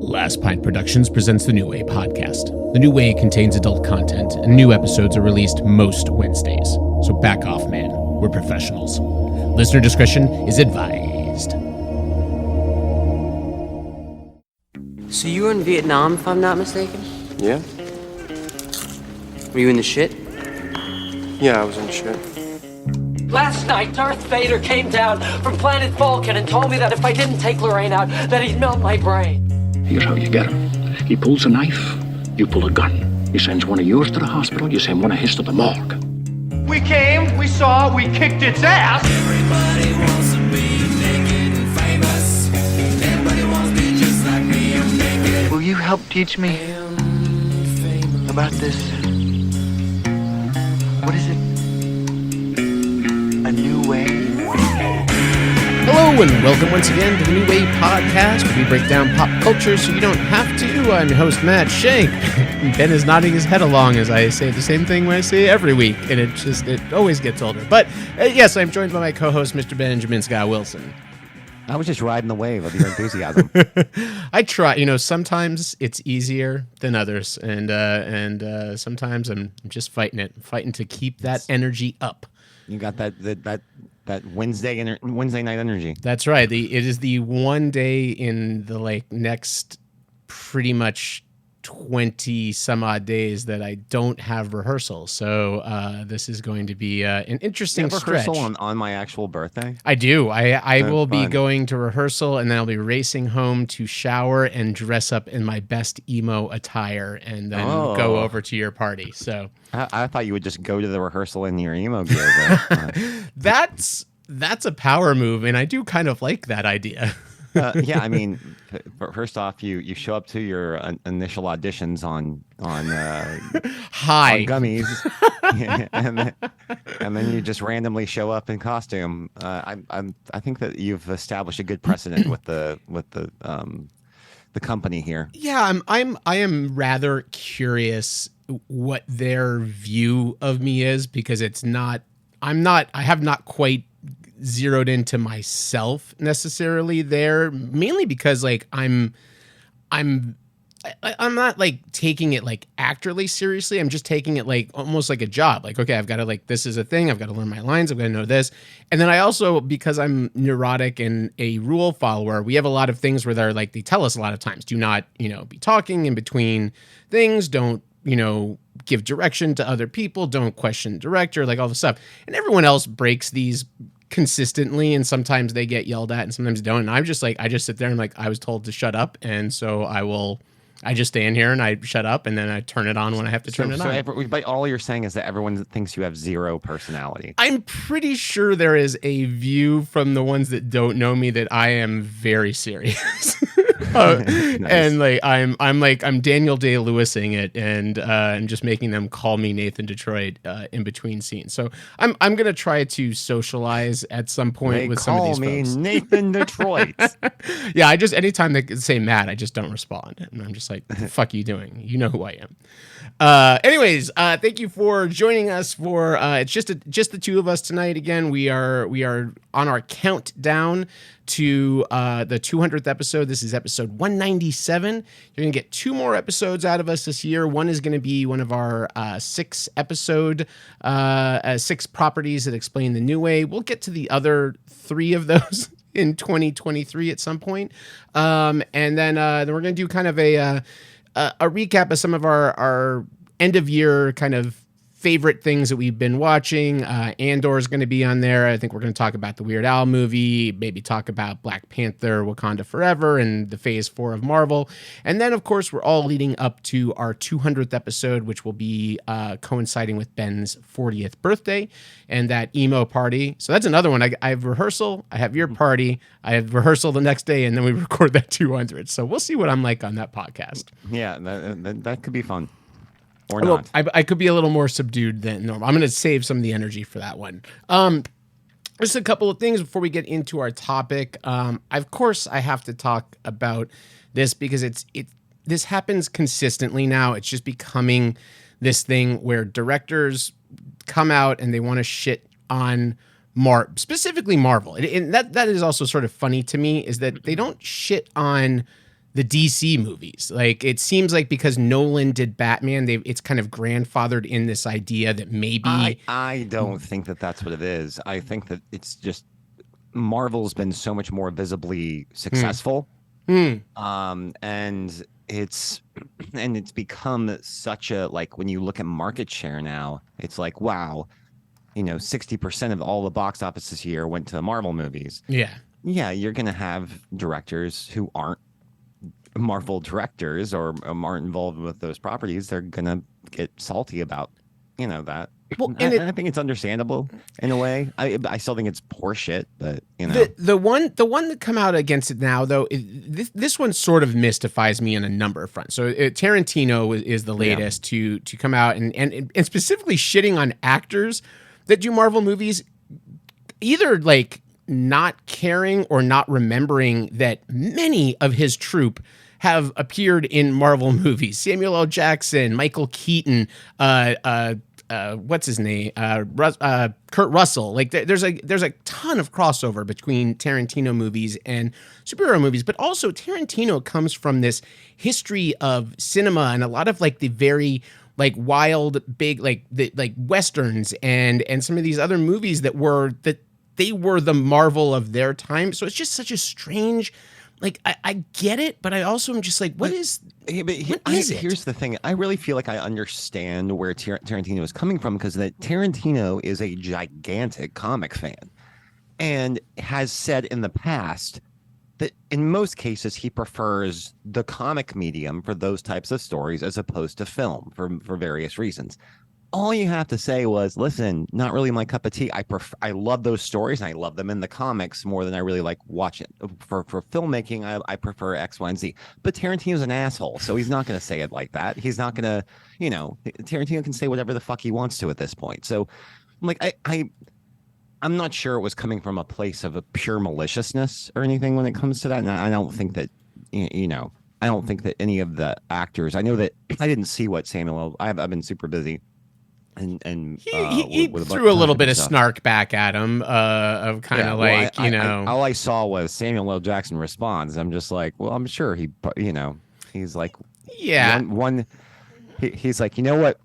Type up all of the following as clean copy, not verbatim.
Last Pint Productions presents the New Way podcast. The New Way contains adult content, and new episodes are released most Wednesdays. So back off, man. We're professionals. Listener discretion is advised. So you were in Vietnam, if I'm not mistaken? Yeah? Were you in the shit? Yeah, I was in shit. Last night, Darth Vader came down from planet Vulcan and told me that if I didn't take Lorraine out, that he'd melt my brain. Here's how you get him. He pulls a knife, you pull a gun. He sends one of yours to the hospital, you send one of his to the morgue. We came, we saw, we kicked its ass. Everybody wants to be naked and famous. Everybody wants to be just like me. I'm naked. Will you help teach me about this? What is it? A new way? Hello and welcome once again to the New Way podcast, where we break down pop culture so you don't have to. I'm your host, Matt Shank. Ben is nodding his head along as I say the same thing when I say every week, and it always gets older. But yes, I'm joined by my co-host, Mr. Benjamin Scott Wilson. I was just riding the wave of your enthusiasm. I try, sometimes it's easier than others, and sometimes I'm just fighting to keep that energy up. You got that Wednesday night energy. That's right. It is the one day in the next pretty much 20 some odd days that I don't have rehearsal. So this is going to be an interesting stretch. Rehearsal on my actual birthday? I do. I will fun. be going to rehearsal, and then I'll be racing home to shower and dress up in my best emo attire, and then go over to your party. So I thought you would just go to the rehearsal in your emo gear. That's a power move, and I do kind of like that idea. Yeah, I mean, first off, you show up to your initial auditions on Hi on gummies, and then you just randomly show up in costume. I think that you've established a good precedent with the company here. Yeah, I am rather curious what their view of me is, because I have not quite zeroed into myself necessarily there, mainly because I'm not taking it actorly seriously. I'm just taking it almost like a job. Okay, I've got to this is a thing. I've got to learn my lines. I've got to know this. And then I also, because I'm neurotic and a rule follower, we have a lot of things where they tell us a lot of times, do not, be talking in between things. Don't, give direction to other people. Don't question director, all this stuff. And everyone else breaks these consistently, and sometimes they get yelled at and sometimes don't. And I'm just I just sit there and I was told to shut up, and so I just stand here and I shut up, and then I turn it on when I have to turn it on. But all you're saying is that everyone thinks you have zero personality. I'm pretty sure there is a view from the ones that don't know me that I am very serious. Nice. And I'm Daniel Day-Lewising it, and just making them call me Nathan Detroit in between scenes. So I'm gonna try to socialize at some point with some of these folks. They call me Nathan Detroit. Yeah, anytime they say Matt, I just don't respond, and I'm just the fuck are you doing? You know who I am. Anyways, thank you for joining us for it's just the two of us tonight. Again, we are on our countdown to the 200th episode. This is episode 197. You're gonna get 2 more episodes out of us this year. One is gonna be one of our 6 properties that explain the New Way. We'll get to the other 3 of those in 2023 at some point. And then we're going to do kind of a recap of some of our end of year kind of favorite things that we've been watching. Andor is going to be on there. I think we're going to talk about the Weird Al movie, maybe talk about Black Panther, Wakanda Forever, and the Phase 4 of Marvel. And then, of course, we're all leading up to our 200th episode, which will be coinciding with Ben's 40th birthday and that emo party. So that's another one. I have rehearsal, I have your party, I have rehearsal the next day, and then we record that 200. So we'll see what I'm like on that podcast. Yeah, that could be fun. Or not. I could be a little more subdued than normal. I'm going to save some of the energy for that one. Just a couple of things before we get into our topic. Of course, I have to talk about this because this happens consistently now. It's just becoming this thing where directors come out and they want to shit on specifically Marvel. And that is also sort of funny to me, is that they don't shit on the DC movies. Like, it seems like because Nolan did Batman, it's kind of grandfathered in this idea that maybe I don't think that that's what it is. I think that it's just Marvel's been so much more visibly successful. And it's become such a, like, when you look at market share now, it's like, wow, 60% of all the box office this year went to Marvel movies. Yeah, you're gonna have directors who aren't Marvel directors or aren't involved with those properties. They're gonna get salty about that. Well, and I think it's understandable in a way. I still think it's poor shit, but the one that come out against it now, though, this one sort of mystifies me on a number of fronts. So Tarantino is the latest to come out and specifically shitting on actors that do Marvel movies, either like not caring or not remembering that many of his troupe have appeared in Marvel movies. Samuel L. Jackson, Michael Keaton, what's his name? Kurt Russell. Like there's a ton of crossover between Tarantino movies and superhero movies, but also Tarantino comes from this history of cinema and a lot of like the very like wild, big, like Westerns and some of these other movies that they were the Marvel of their time. So it's just such a strange, like, I get it, but I also am just like, what is it? Here's the thing. I really feel like I understand where Tarantino is coming from, because that Tarantino is a gigantic comic fan and has said in the past that in most cases he prefers the comic medium for those types of stories as opposed to film for various reasons. All you have to say was, listen, not really my cup of tea. I love those stories and I love them in the comics more than I really like watching for filmmaking. I prefer X, Y, and Z. But Tarantino's an asshole, so he's not going to say it like that. He's not going to, Tarantino can say whatever the fuck he wants to at this point. So, like, I'm not sure it was coming from a place of a pure maliciousness or anything when it comes to that. And I don't think that, I don't think that any of the actors. I know that I didn't see what Samuel. I've been super busy. And he threw a little bit of snark back at him, of kind of all I saw was Samuel L. Jackson responds. I'm just like, well, I'm sure he's like, he's like, you know what?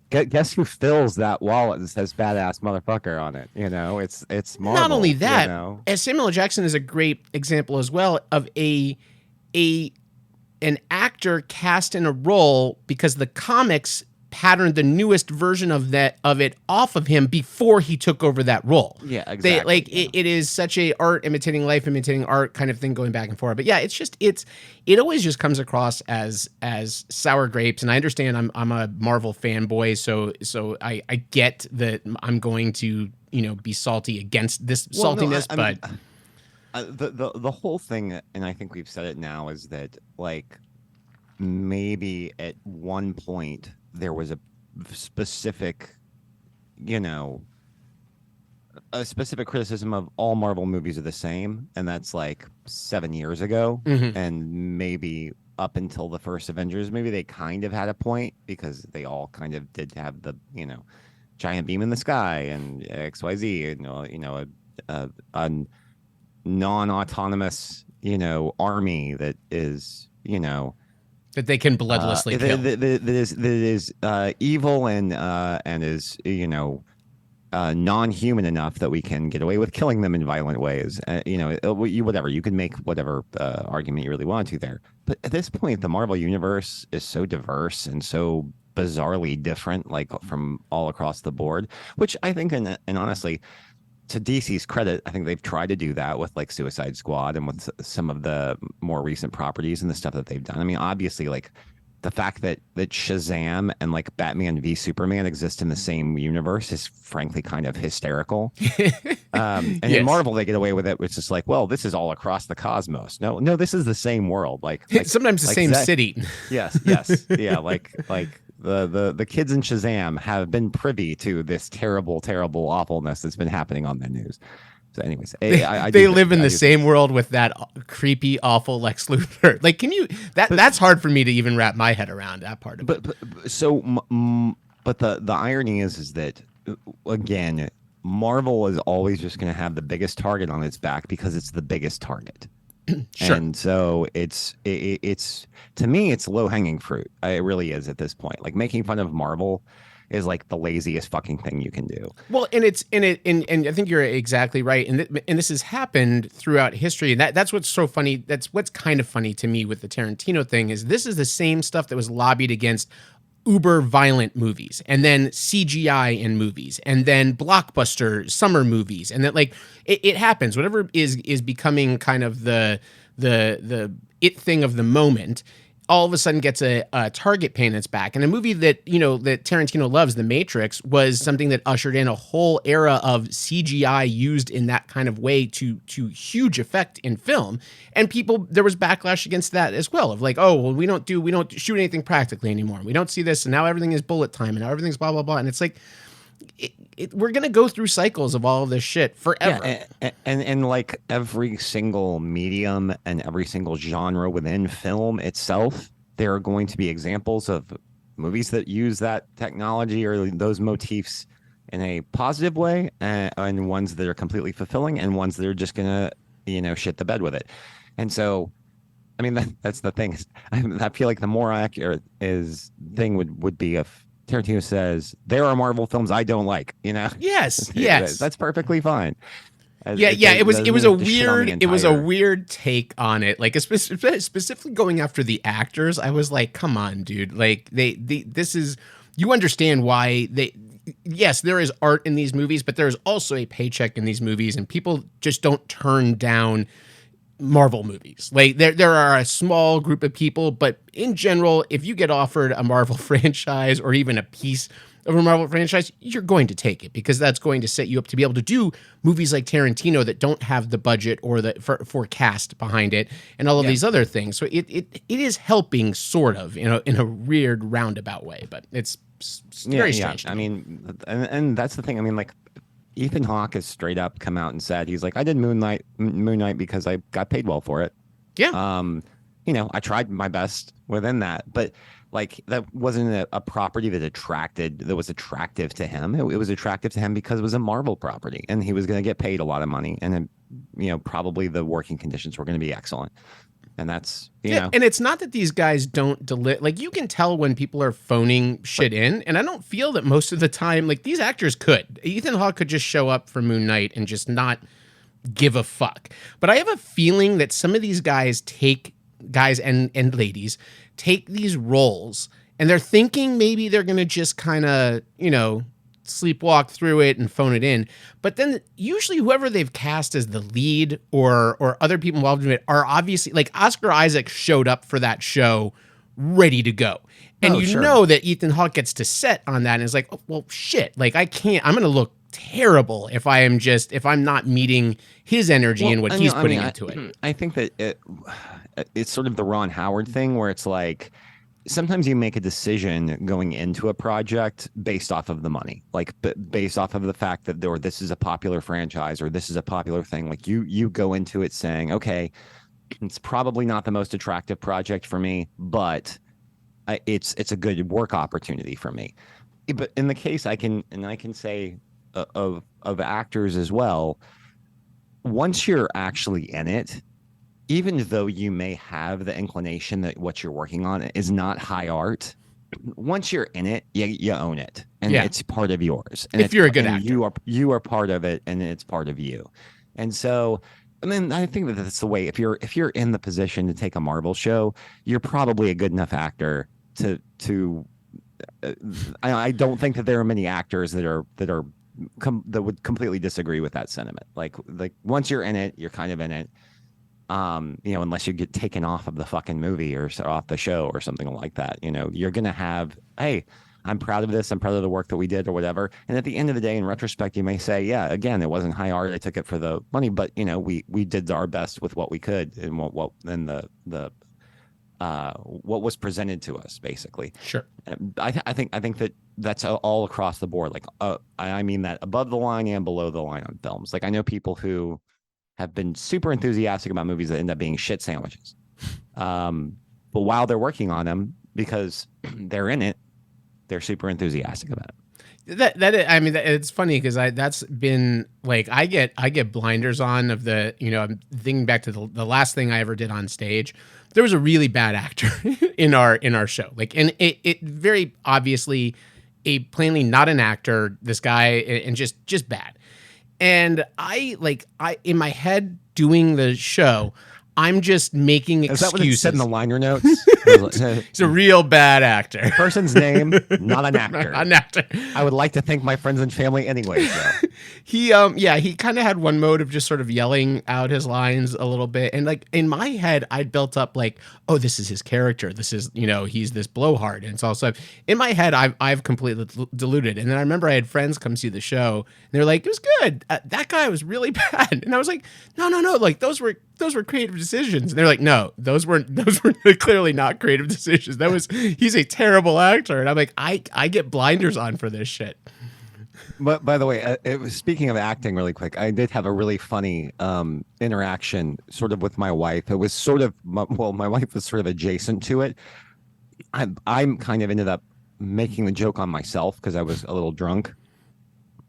Guess who fills that wallet and says "badass motherfucker" on it? It's Marvel. Not only that, as Samuel L. Jackson is a great example as well of an actor cast in a role because the comics patterned the newest version of it off of him before he took over that role. Yeah, exactly. It is such a art imitating life, imitating art kind of thing going back and forth. But yeah, it always just comes across as sour grapes. And I understand I'm a Marvel fanboy, so I get that I'm going to be salty against this saltiness. The whole thing, and I think we've said it now, is that like maybe at one point there was a specific criticism of all Marvel movies are the same, and that's like 7 years ago. And maybe up until the first Avengers, maybe they kind of had a point because they all kind of did have the giant beam in the sky and XYZ, a non-autonomous army that is that they can bloodlessly kill. That is evil and is non-human enough that we can get away with killing them in violent ways. Whatever, you can make whatever argument you really want to there. But at this point, the Marvel universe is so diverse and so bizarrely different, like from all across the board. Which I think, and honestly, to DC's credit, I think they've tried to do that with like Suicide Squad and with some of the more recent properties and the stuff that they've done. I mean, obviously, like the fact that Shazam and like Batman v Superman exist in the same universe is frankly kind of hysterical. And in Marvel, they get away with it. It's just like, well, this is all across the cosmos. No, this is the same world. Like sometimes the same city. Yes. Yeah. Like the kids in Shazam have been privy to this terrible, terrible awfulness that's been happening on the news. So anyways, they live in the same world with that creepy, awful Lex Luthor. Like, that's hard for me to even wrap my head around that part of it. But the irony is that, again, Marvel is always just going to have the biggest target on its back because it's the biggest target. Sure. And so it's to me, it's low hanging fruit. It really is at this point. Like making fun of Marvel is like the laziest fucking thing you can do. Well, and I think you're exactly right. And this has happened throughout history. And that's what's so funny. That's what's kind of funny to me with the Tarantino thing is this is the same stuff that was lobbied against uber violent movies and then CGI in movies and then blockbuster summer movies. And that like it happens, whatever is becoming kind of the it thing of the moment, all of a sudden gets a target paying its back. And a movie that, that Tarantino loves, The Matrix, was something that ushered in a whole era of CGI used in that kind of way to huge effect in film. And there was backlash against that as well, of like, oh, well, we don't shoot anything practically anymore. We don't see this, and now everything is bullet time, and now everything's blah, blah, blah. And it's like, we're going to go through cycles of all of this shit forever. Yeah, and like every single medium and every single genre within film itself, there are going to be examples of movies that use that technology or those motifs in a positive way, and ones that are completely fulfilling, and ones that are just going to, shit the bed with it. And so, I mean, that's the thing. I feel like the more accurate thing would be if Tarantino says there are Marvel films I don't like, Yes. That's perfectly fine. It was a weird take on it, like specifically going after the actors. I was like, come on, dude, like this is, you understand why yes, there is art in these movies, but there's also a paycheck in these movies, and people just don't turn down Marvel movies. Like there are a small group of people, but in general, if you get offered a Marvel franchise or even a piece of a Marvel franchise, you're going to take it because that's going to set you up to be able to do movies like Tarantino that don't have the budget or the for cast behind it and all of these other things. So it is helping sort of, in a weird roundabout way, but it's very strange. I mean, and that's the thing. I mean, like, Ethan Hawke has straight up come out and said, he's like, I did Moon Knight because I got paid well for it. Yeah. I tried my best within that, but like that wasn't a property that was attractive to him. It was attractive to him because it was a Marvel property, and he was going to get paid a lot of money, and then, probably the working conditions were going to be excellent. And that's, and it's not that these guys don't deliver. Like, you can tell when people are phoning shit in, and I don't feel that most of the time, like, these actors could. Ethan Hawke could just show up for Moon Knight and just not give a fuck. But I have a feeling that some of these guys and ladies take these roles, and they're thinking maybe they're going to just kind of, sleepwalk through it and phone it in. But then usually whoever they've cast as the lead or other people involved in it are obviously, like, Oscar Isaac showed up for that show ready to go. And know that Ethan Hawke gets to set on that and is like, oh, well, shit, like, I'm going to look terrible if I'm not meeting his energy and what he's putting into it. I think that it's sort of the Ron Howard thing where it's like, sometimes you make a decision going into a project based off of the money, like based off of the fact that this is a popular franchise or this is a popular thing. Like you go into it saying, okay, it's probably not the most attractive project for me, but it's a good work opportunity for me. But in the case I can say of actors as well, once you're actually in it, even though you may have the inclination that what you're working on is not high art, once you're in it, you own it, and it's part of yours. And if you're a good actor, you are part of it, and it's part of you. And so, I mean, I think that's the way. If you're in the position to take a Marvel show, you're probably a good enough actor to. I don't think that there are many actors that would completely disagree with that sentiment. Like once you're in it, you're kind of in it. Unless you get taken off of the fucking movie or off the show or something like that, you're going to have, hey, I'm proud of this. I'm proud of the work that we did or whatever. And at the end of the day, in retrospect, you may say, yeah, again, it wasn't high art. I took it for the money, but we did our best with what we could and what what was presented to us, basically. Sure. I think that's all across the board. Like, I mean that above the line and below the line on films. Like, I know people who have been super enthusiastic about movies that end up being shit sandwiches. But while they're working on them, because they're in it, they're super enthusiastic about it. I mean, it's funny because that's been like I get blinders on of the, I'm thinking back to the last thing I ever did on stage. There was a really bad actor in our show, like, and it very obviously plainly not an actor, this guy, and just bad. And I in my head doing the show, I'm just making excuses. Is that what it said in the liner notes? He's a real bad actor. Person's name, not an actor. Not an actor. I would like to thank my friends and family anyway. So. He kind of had one mode of just sort of yelling out his lines a little bit. And like in my head, I'd built up like, oh, this is his character. This is, he's this blowhard. And it's also in my head, I've completely diluted. And then I remember I had friends come see the show and they're like, it was good. That guy was really bad. And I was like, no. Like those were creative decisions. And they're like, no, those were clearly not creative decisions. He's a terrible actor. And I'm like, I get blinders on for this shit. But by the way, speaking of acting really quick, I did have a really funny interaction sort of with my wife. It was sort of, my wife was sort of adjacent to it. I'm kind of ended up making the joke on myself because I was a little drunk.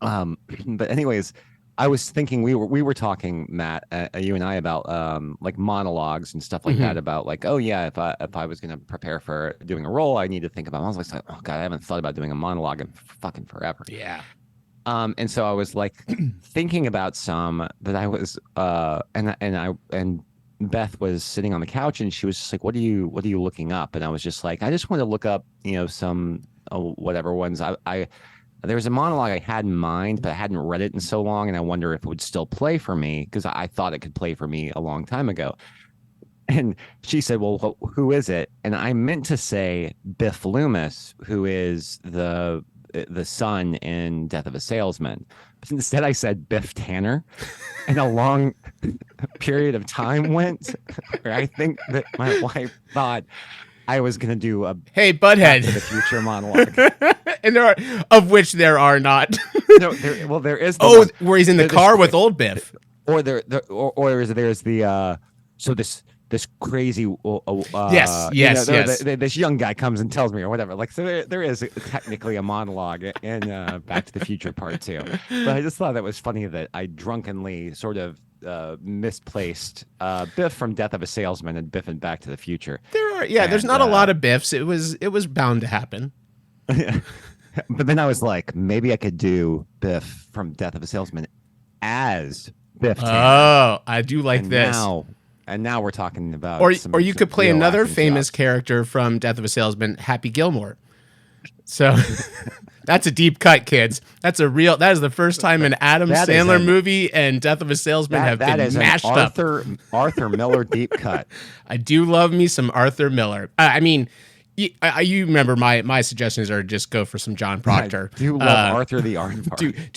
But anyways, I was thinking we were talking, Matt, you and I, about like monologues and stuff like that, about like, oh yeah, if I was going to prepare for doing a role, I need to think about. I was like, oh god, I haven't thought about doing a monologue in fucking forever. Yeah. And so I was like thinking about some that I was and Beth was sitting on the couch and she was just like, what are you looking up? And I was just like, I just want to look up, some whatever ones there was a monologue I had in mind, but I hadn't read it in so long, and I wonder if it would still play for me because I thought it could play for me a long time ago. And she said, well, who is it? And I meant to say Biff Loomis, who is the son in Death of a Salesman. But instead I said Biff Tanner, and a long period of time went where I think that my wife thought I was going to do a Hey Butthead Back to the Future monologue. And there are not. No, there is. Where he's in the car with old Biff. Or there's the so this crazy yes. This young guy comes and tells me or whatever. Like, so there is technically a monologue in Back to the Future Part 2. But I just thought that was funny that I drunkenly sort of misplaced Biff from Death of a Salesman and Biff in Back to the Future. There's not a lot of Biffs. It was bound to happen. But then I was like, maybe I could do Biff from Death of a Salesman as Biff Tanner. Oh, I do like this. And now we're talking about or you could play another famous character from Death of a Salesman, Happy Gilmore. So that's a deep cut, kids. That is the first time an Adam Sandler movie and Death of a Salesman have been mashed up. Arthur Miller deep cut. I do love me some Arthur Miller. I mean, you remember my suggestions are just go for some John Proctor. I do love Arthur the Aardvark.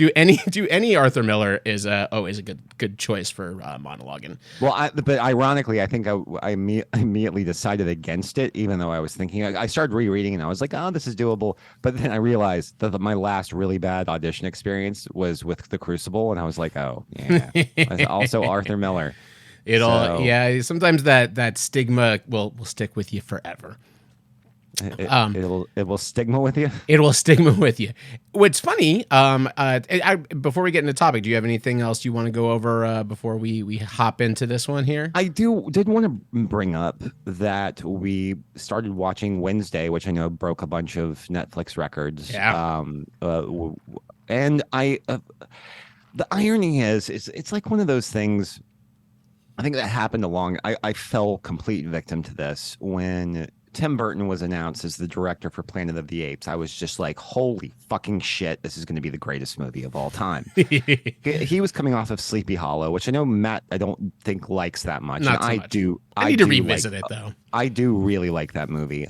Do any Arthur Miller is a good choice for monologuing. Well, but ironically, I think I immediately decided against it, even though I was thinking. I started rereading and I was like, oh, this is doable. But then I realized that my last really bad audition experience was with The Crucible, and I was like, oh yeah, also Arthur Miller. Sometimes that stigma will stick with you forever. It will stigma with you. It will stigma with you. What's funny, before we get into the topic, do you have anything else you want to go over before we hop into this one here? I did want to bring up that we started watching Wednesday, which I know broke a bunch of Netflix records. Yeah. And the irony is it's like one of those things. I think that happened I fell complete victim to this when Tim Burton was announced as the director for Planet of the Apes. I was just like, holy fucking shit, this is going to be the greatest movie of all time. He was coming off of Sleepy Hollow, which I know Matt, I don't think likes that much. Not so much. I need to revisit it though. I do really like that movie.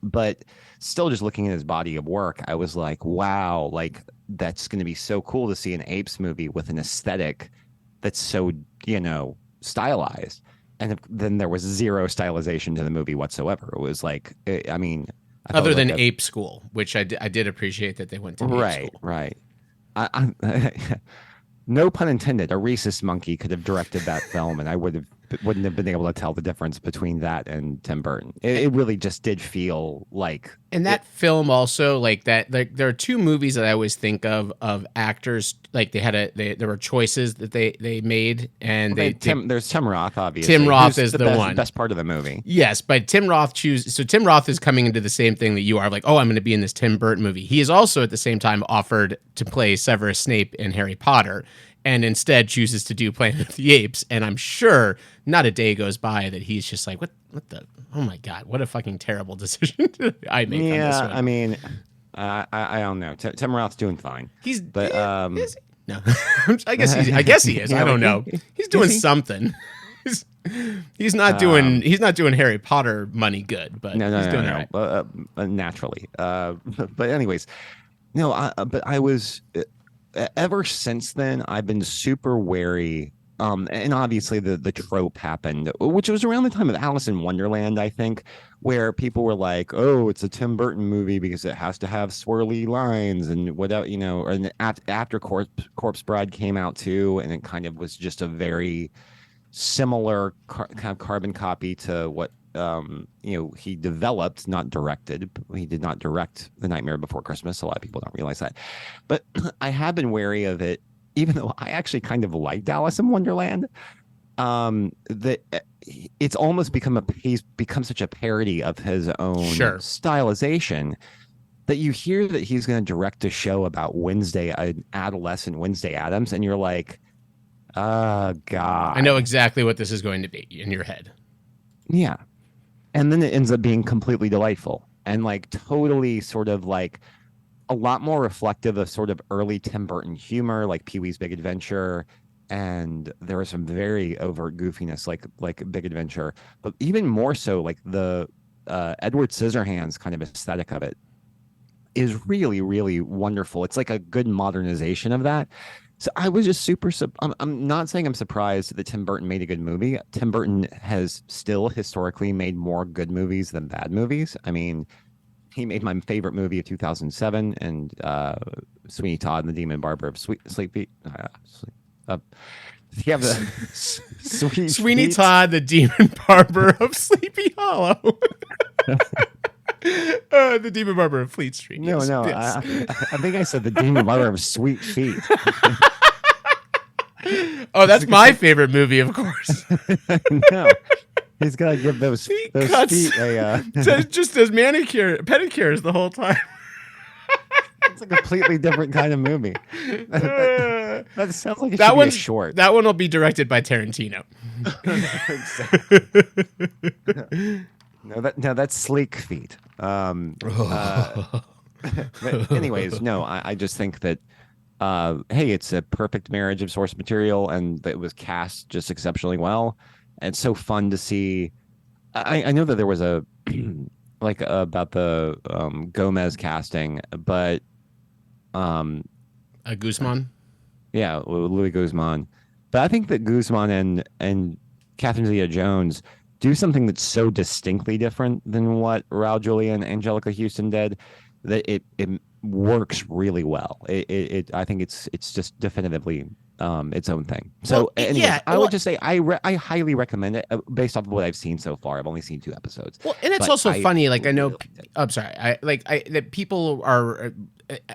But still just looking at his body of work, I was like, wow, like that's going to be so cool to see an Apes movie with an aesthetic that's so, stylized. And then there was zero stylization to the movie whatsoever. It was like, other than Ape School, which I did appreciate that they went to Ape School. Right. No pun intended. A rhesus monkey could have directed that film, and I would have wouldn't have been able to tell the difference between that and Tim Burton. It really just did feel like. And that film also, like that, like there are two movies that I always think of actors, like there were choices that they made, and there's Tim Roth, obviously. Tim Roth is the best part of the movie. Yes, but Tim Roth Tim Roth is coming into the same thing that you are, like, oh, I'm going to be in this Tim Burton movie. He is also at the same time offered to play Severus Snape in Harry Potter, and instead chooses to do Planet of the Apes. And I'm sure not a day goes by that he's just like, what the, oh my God, what a fucking terrible decision did I make on this one. I mean, I don't know. Tim Roth's doing fine. Is he? No, I guess he is. I don't know. He's doing something. He's not doing Harry Potter money good, but he's doing it right. Naturally. But anyways, but I was ever since then, I've been super wary. And obviously the trope happened, which was around the time of Alice in Wonderland, I think, where people were like, oh, it's a Tim Burton movie because it has to have swirly lines and whatever, and after Corpse Bride came out too, and it kind of was just a very similar kind of carbon copy to what he developed, not directed. He did not direct The Nightmare Before Christmas. A lot of people don't realize that, but I have been wary of it, even though I actually kind of liked Alice in Wonderland. That it's almost he's become such a parody of his own stylization that you hear that he's going to direct a show about an adolescent Wednesday Addams, and you're like, oh God, I know exactly what this is going to be in your head. Yeah. And then it ends up being completely delightful and like totally sort of like a lot more reflective of sort of early Tim Burton humor, like Pee-wee's Big Adventure. And there was some very overt goofiness like Big Adventure, but even more so like the Edward Scissorhands kind of aesthetic of it is really, really wonderful. It's like a good modernization of that. So I was just I'm not saying I'm surprised that Tim Burton made a good movie. Tim Burton has still historically made more good movies than bad movies. I mean, he made my favorite movie of 2007 and Sweeney Todd and the Demon Barber of Sleepy. Sweeney Todd, the Demon Barber of Sleepy Hollow. The Demon Barber of Fleet Street. No, yes. I think I said the Demon Barber of Sweet Feet. Oh, that's my favorite movie, of course. No, he's got to give those feet a just does pedicures the whole time. It's a completely different kind of movie. That sounds like that one's short. That one will be directed by Tarantino. No, that's Sleek Feet. But anyways, no, I just think that hey, it's a perfect marriage of source material, and it was cast just exceptionally well. And it's so fun to see. I know that there was a like about the Gomez casting, but Guzman. Yeah, Louis Guzman. But I think that Guzman and Catherine Zeta-Jones do something that's so distinctly different than what Raul Julia and Angelica Houston did that it works really well. I think it's just definitively its own thing. So I would just say I highly recommend it based off of what I've seen so far. I've only seen 2 episodes. Well, and it's also funny. Like I know, I'm sorry. That people are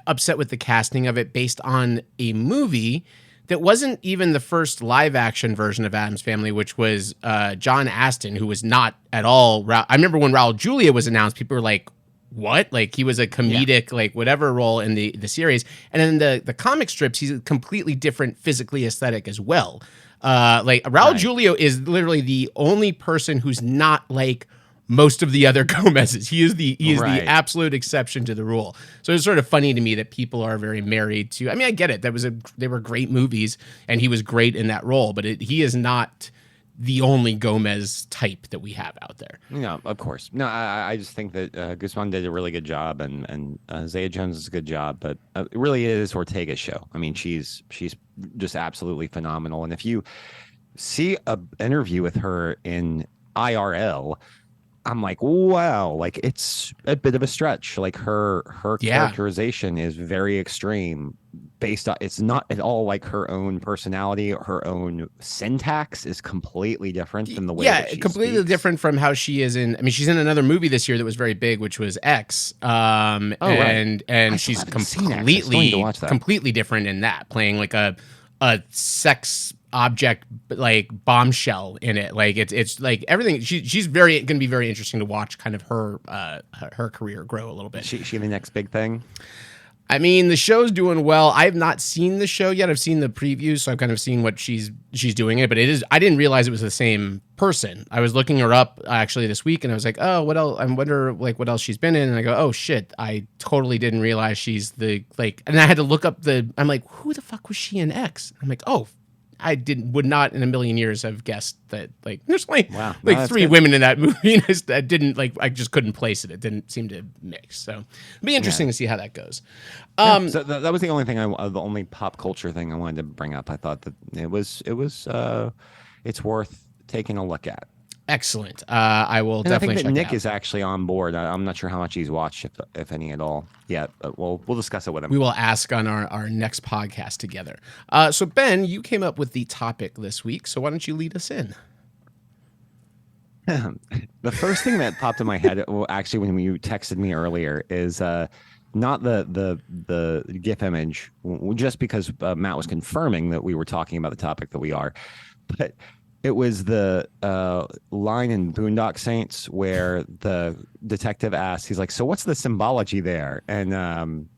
upset with the casting of it based on a movie that wasn't even the first live action version of Addams Family, which was John Astin, who was not at all. I remember when Raul Julia was announced, people were like, what? Like he was a comedic, like whatever role in the series. And then the comic strips, he's a completely different physically aesthetic as well. Like Raul Julia is literally the only person who's not like most of the other Gomez's. He is the absolute exception to the rule. So it's sort of funny to me that people are very married to. I mean, I get it. They were great movies, and he was great in that role. But he is not the only Gomez type that we have out there. No, of course. No, I just think that Guzman did a really good job, and Zeta-Jones does a good job. But it really is Ortega's show. I mean, she's just absolutely phenomenal. And if you see an interview with her in IRL, I'm like, wow, like it's a bit of a stretch. Like her characterization is very extreme based on, it's not at all like her own personality. Or her own syntax is completely different than the way that she completely speaks. different from how she is in. I mean, she's in another movie this year that was very big, which was X. right. And I still she's haven't seen X. I still need to completely watch that. completely different in that, playing like a sex object, like bombshell in it. Like it's like everything. She's very going to be very interesting to watch. Kind of her career grow a little bit. She the next big thing. I mean, the show's doing well. I've not seen the show yet. I've seen the previews, so I've kind of seen what she's doing it. But it is. I didn't realize it was the same person. I was looking her up actually this week, and I was like, oh, what else? I wonder like what else she's been in. And I go, oh shit, I totally didn't realize she's the like. And I had to look up I'm like, who the fuck was she in X? I'm like, oh. I would not in a million years have guessed that. Like, there's like three good. women in that movie, and I didn't like. I just couldn't place it. It didn't seem to mix. So, it'd be interesting to see how that goes. So that was the only thing the only pop culture thing I wanted to bring up. I thought that it's worth taking a look at. Excellent. I will And definitely I think check that it Nick out. is actually on board. I'm not sure how much he's watched, if any at all, yet. But we'll discuss it with him. We will ask on our next podcast together. So Ben, you came up with the topic this week. So why don't you lead us in? The first thing that popped in my head, well, actually, when you texted me earlier, is not the GIF image, just because Matt was confirming that we were talking about the topic that we are, but it was the line in Boondock Saints where the detective asks, he's like, "So what's the symbology there?" And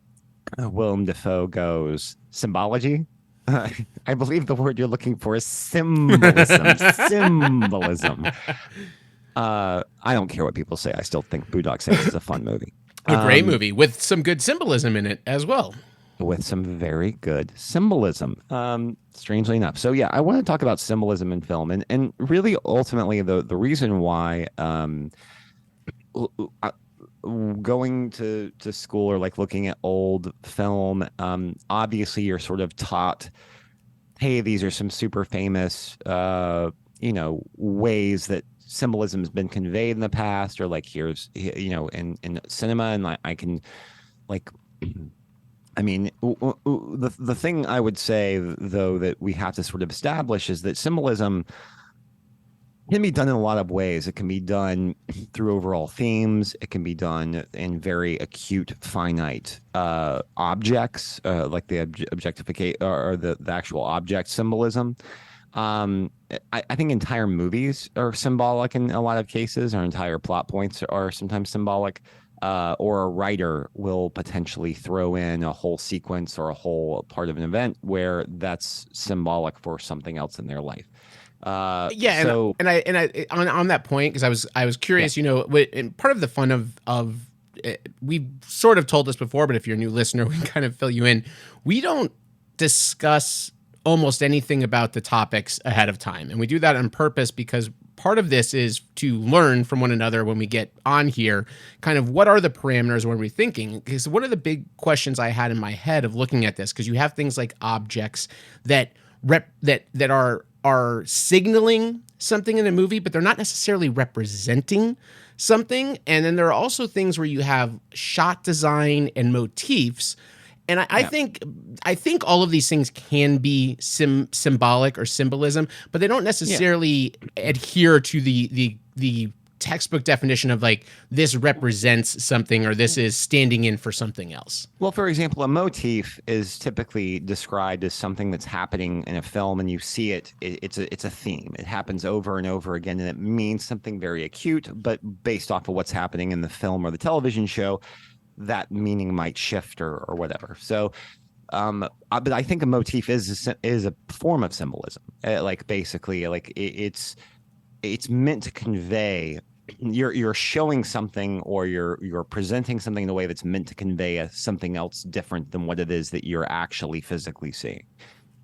Willem Dafoe goes, "Symbology? I believe the word you're looking for is symbolism." Symbolism. I don't care what people say. I still think Boondock Saints is a fun movie. A great movie with some good symbolism in it as well. With some very good symbolism, strangely enough. So yeah, I want to talk about symbolism in film, and really ultimately the reason why going to school or like looking at old film, obviously you're sort of taught, hey, these are some super famous ways that symbolism has been conveyed in the past, or like here's in cinema, and I can like. I mean, the thing I would say, though, that we have to sort of establish is that symbolism can be done in a lot of ways. It can be done through overall themes. It can be done in very acute, finite objects, like the objectification or the actual object symbolism. I think entire movies are symbolic in a lot of cases, or entire plot points are sometimes symbolic. Or a writer will potentially throw in a whole sequence or a whole part of an event where that's symbolic for something else in their life. Yeah, so, and I on that point, because I was curious, and part of the fun of we've sort of told this before, but if you're a new listener, we kind of fill you in. We don't discuss almost anything about the topics ahead of time, and we do that on purpose because part of this is to learn from one another when we get on here, kind of what are the parameters when we're thinking. Because one of the big questions I had in my head of looking at this, because you have things like objects that are signaling something in a movie, but they're not necessarily representing something. And then there are also things where you have shot design and motifs. And I think all of these things can be symbolic or symbolism, but they don't necessarily adhere to the textbook definition of like this represents something or this is standing in for something else. Well, for example, a motif is typically described as something that's happening in a film, and you see it's a theme. It happens over and over again, and it means something very acute, but based off of what's happening in the film or the television show, that meaning might shift or whatever. So, but I think a motif is a form of symbolism. Like basically, like it's meant to convey. You're showing something, or you're presenting something in a way that's meant to convey something else different than what it is that you're actually physically seeing.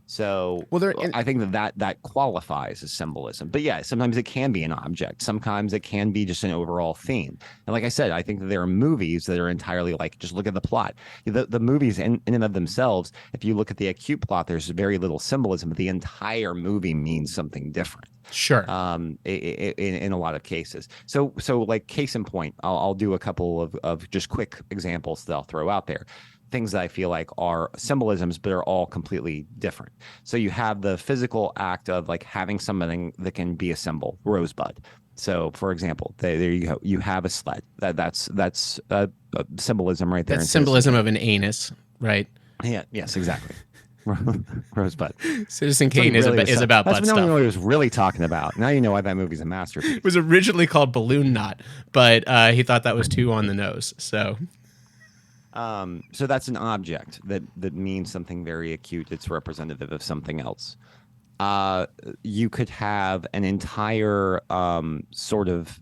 So I think that qualifies as symbolism. But yeah, sometimes it can be an object. Sometimes it can be just an overall theme. And like I said, I think that there are movies that are entirely like, just look at the plot. The movies in and of themselves, if you look at the acute plot, there's very little symbolism, but the entire movie means something different. Sure. In a lot of cases. So like case in point, I'll do a couple of just quick examples that I'll throw out there. things that I feel like are symbolisms, but are all completely different. So you have the physical act of like having something that can be a symbol, rosebud. So, for example, there you go. You have a sled. That's symbolism right there. That's symbolism of an anus, right? Yeah. Yes. Exactly. Rosebud. Citizen Kane is about butt That's stuff. what he was really talking about. Now you know why that movie's a masterpiece. It was originally called Balloon Knot, but he thought that was too on the nose. So that's an object that means something very acute. It's representative of something else. You could have an entire sort of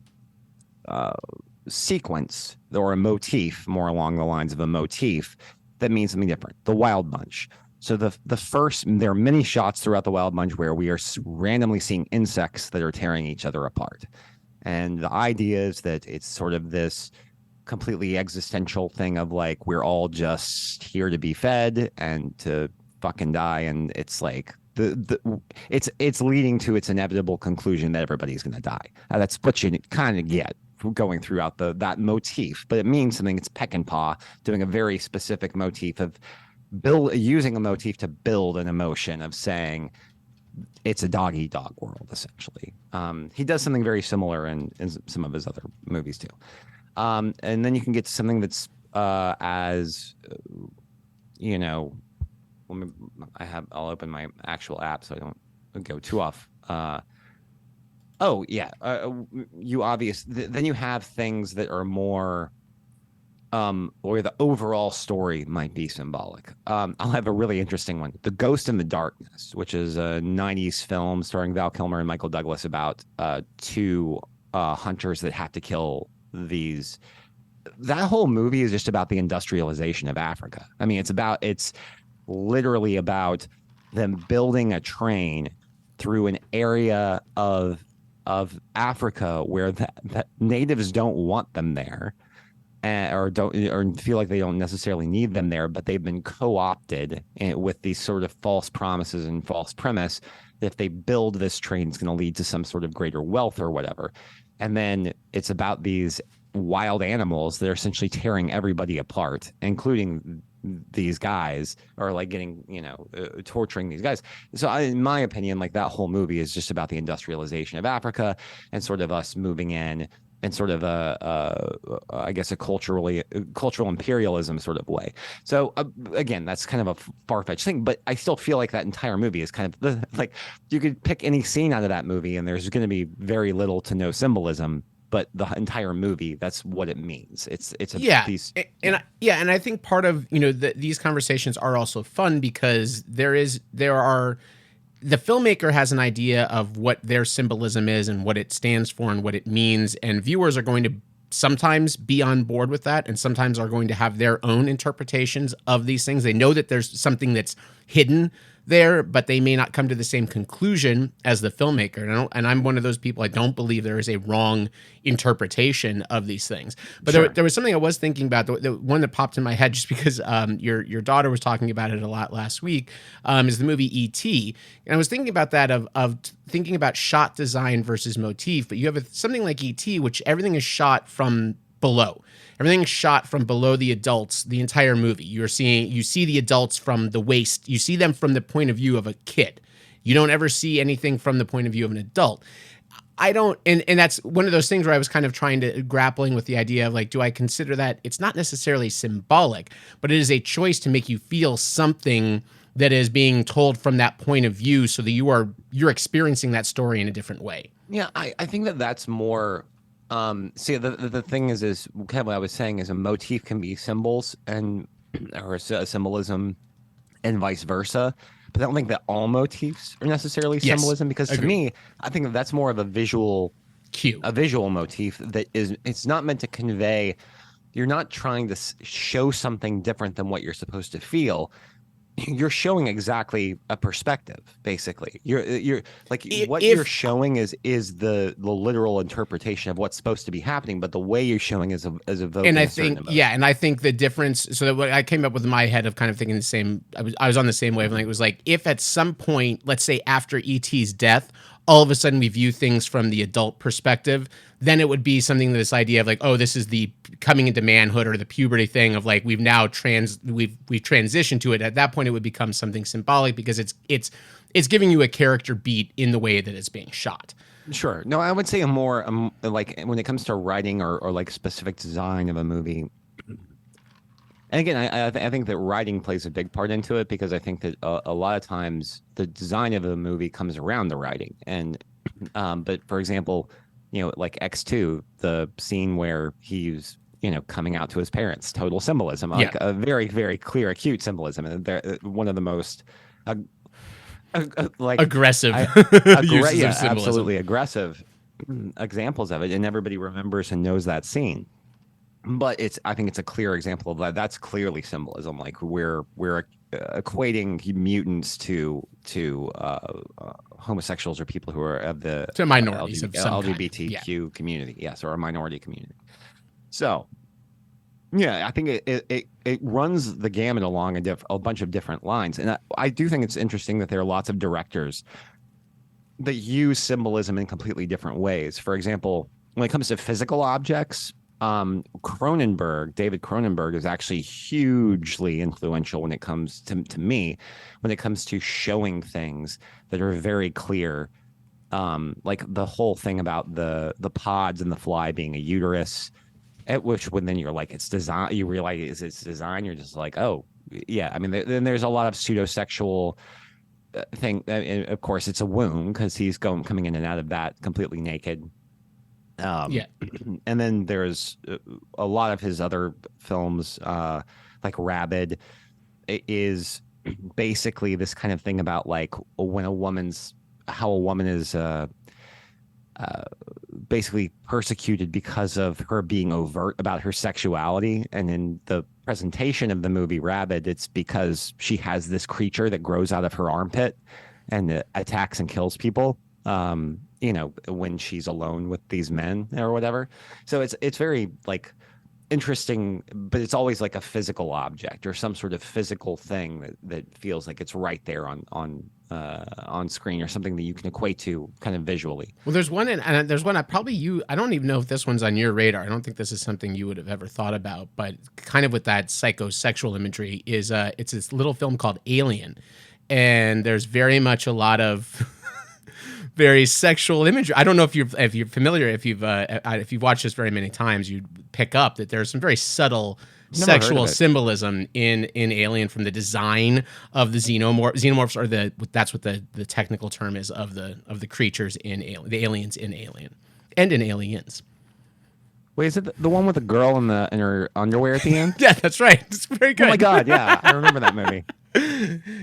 sequence or a motif, more along the lines of a motif, that means something different. The Wild Bunch. So the first, there are many shots throughout the Wild Bunch where we are randomly seeing insects that are tearing each other apart. And the idea is that it's sort of this completely existential thing of like, we're all just here to be fed and to fucking die. And it's like, it's leading to its inevitable conclusion that everybody's going to die. That's what you kind of get going throughout that motif, but it means something. It's Peck and Paw doing a very specific motif of using a motif to build an emotion of saying it's a dog-eat-dog world, essentially. He does something very similar in some of his other movies too. And then you can get to something that's as you know. I'll open my actual app so I don't go too off. Then you have things that are more, or the overall story might be symbolic. I'll have a really interesting one. The Ghost in the Darkness, which is a 90s film starring Val Kilmer and Michael Douglas about two hunters that have to kill these. That whole movie is just about the industrialization of Africa. I mean, it's literally about them building a train through an area of Africa where that natives don't want them there, or feel like they don't necessarily need them there, but they've been co-opted with these sort of false promises and false premise that if they build this train, it's going to lead to some sort of greater wealth or whatever. And then it's about these wild animals that are essentially tearing everybody apart, including these guys, or like getting, torturing these guys. So in my opinion, like that whole movie is just about the industrialization of Africa and sort of us moving in sort of I guess a cultural imperialism sort of way. So again, that's kind of a far-fetched thing, but I still feel like that entire movie is kind of like you could pick any scene out of that movie and there's going to be very little to no symbolism. But the entire movie, that's what it means. It's a piece. And I think part of these conversations are also fun because the filmmaker has an idea of what their symbolism is and what it stands for and what it means, and viewers are going to sometimes be on board with that and sometimes are going to have their own interpretations of these things. They know that there's something that's hidden there, but they may not come to the same conclusion as the filmmaker. And I'm one of those people. I don't believe there is a wrong interpretation of these things. But Sure. there was something I was thinking about, the one that popped in my head just because your daughter was talking about it a lot last week, is the movie E.T. And I was thinking about that of thinking about shot design versus motif. But you have something like E.T., which everything is shot from below. Everything's shot from below the adults, the entire movie. You see the adults from the waist. You see them from the point of view of a kid. You don't ever see anything from the point of view of an adult. I don't, and that's one of those things where I was kind of grappling with the idea of like, do I consider that it's not necessarily symbolic, but it is a choice to make you feel something that is being told from that point of view so that you're experiencing that story in a different way. Yeah, I think that's more. See, the thing is kind of what I was saying is a motif can be symbols or a symbolism and vice versa. But I don't think that all motifs are necessarily symbolism, because to me, I think that's more of a visual cue, a visual motif it's not meant to convey. You're not trying to show something different than what you're supposed to feel. You're showing exactly a perspective, basically. You're like you're showing is the literal interpretation of what's supposed to be happening, but the way you're showing is evoking. And I think and I think the difference. So that what I came up with in my head of kind of thinking the same. I was on the same wavelength. It was like if at some point, let's say after E.T.'s death, all of a sudden we view things from the adult perspective, then it would be something, this idea of like, oh, this is the coming into manhood or the puberty thing of like, we've transitioned to it. At that point, it would become something symbolic because it's giving you a character beat in the way that it's being shot. Sure. No, I would say a more like when it comes to writing or like specific design of a movie. And again, I think that writing plays a big part into it, because I think that a lot of times the design of a movie comes around the writing. And but for example, like X2, the scene where he's coming out to his parents, total symbolism, like a very, very clear, acute symbolism, and they're one of the most like aggressive, uses of symbolism. Absolutely aggressive examples of it, and everybody remembers and knows that scene. But I think it's a clear example of that. That's clearly symbolism. Like we're equating mutants to homosexuals or people who are of the minorities of some LGBTQ community, yes, or a minority community. So, yeah, I think it runs the gamut along a bunch of different lines, and I do think it's interesting that there are lots of directors that use symbolism in completely different ways. For example, when it comes to physical objects, David Cronenberg is actually hugely influential when it comes to me, when it comes to showing things that are very clear. Like the whole thing about the pods and the fly being a uterus, at which when then you're like, it's design, you realize it's design. You're just like, oh yeah. I mean, then there's a lot of pseudosexual thing. Of course, it's a womb because he's coming in and out of that completely naked. And then there's a lot of his other films, like Rabid, is basically this kind of thing about like how a woman is basically persecuted because of her being overt about her sexuality. And in the presentation of the movie Rabid, it's because she has this creature that grows out of her armpit and attacks and kills people. When she's alone with these men or whatever. So it's very like interesting, but it's always like a physical object or some sort of physical thing that feels like it's right there on screen, or something that you can equate to kind of visually. Well, there's one, and there's one I don't even know if this one's on your radar. I don't think this is something you would have ever thought about, but kind of with that psychosexual imagery is it's this little film called Alien, and there's very much a lot of very sexual imagery. I don't know if you're familiar, if you've watched this very many times, you'd pick up that there's some very subtle sexual symbolism in Alien, from the design of the xenomorphs, or that's what the technical term is of the creatures in Alien, the aliens in Alien, and in Aliens. Wait, is it the one with the girl in her underwear at the end? Yeah, that's right. It's very good. Oh my God, yeah, I remember that movie.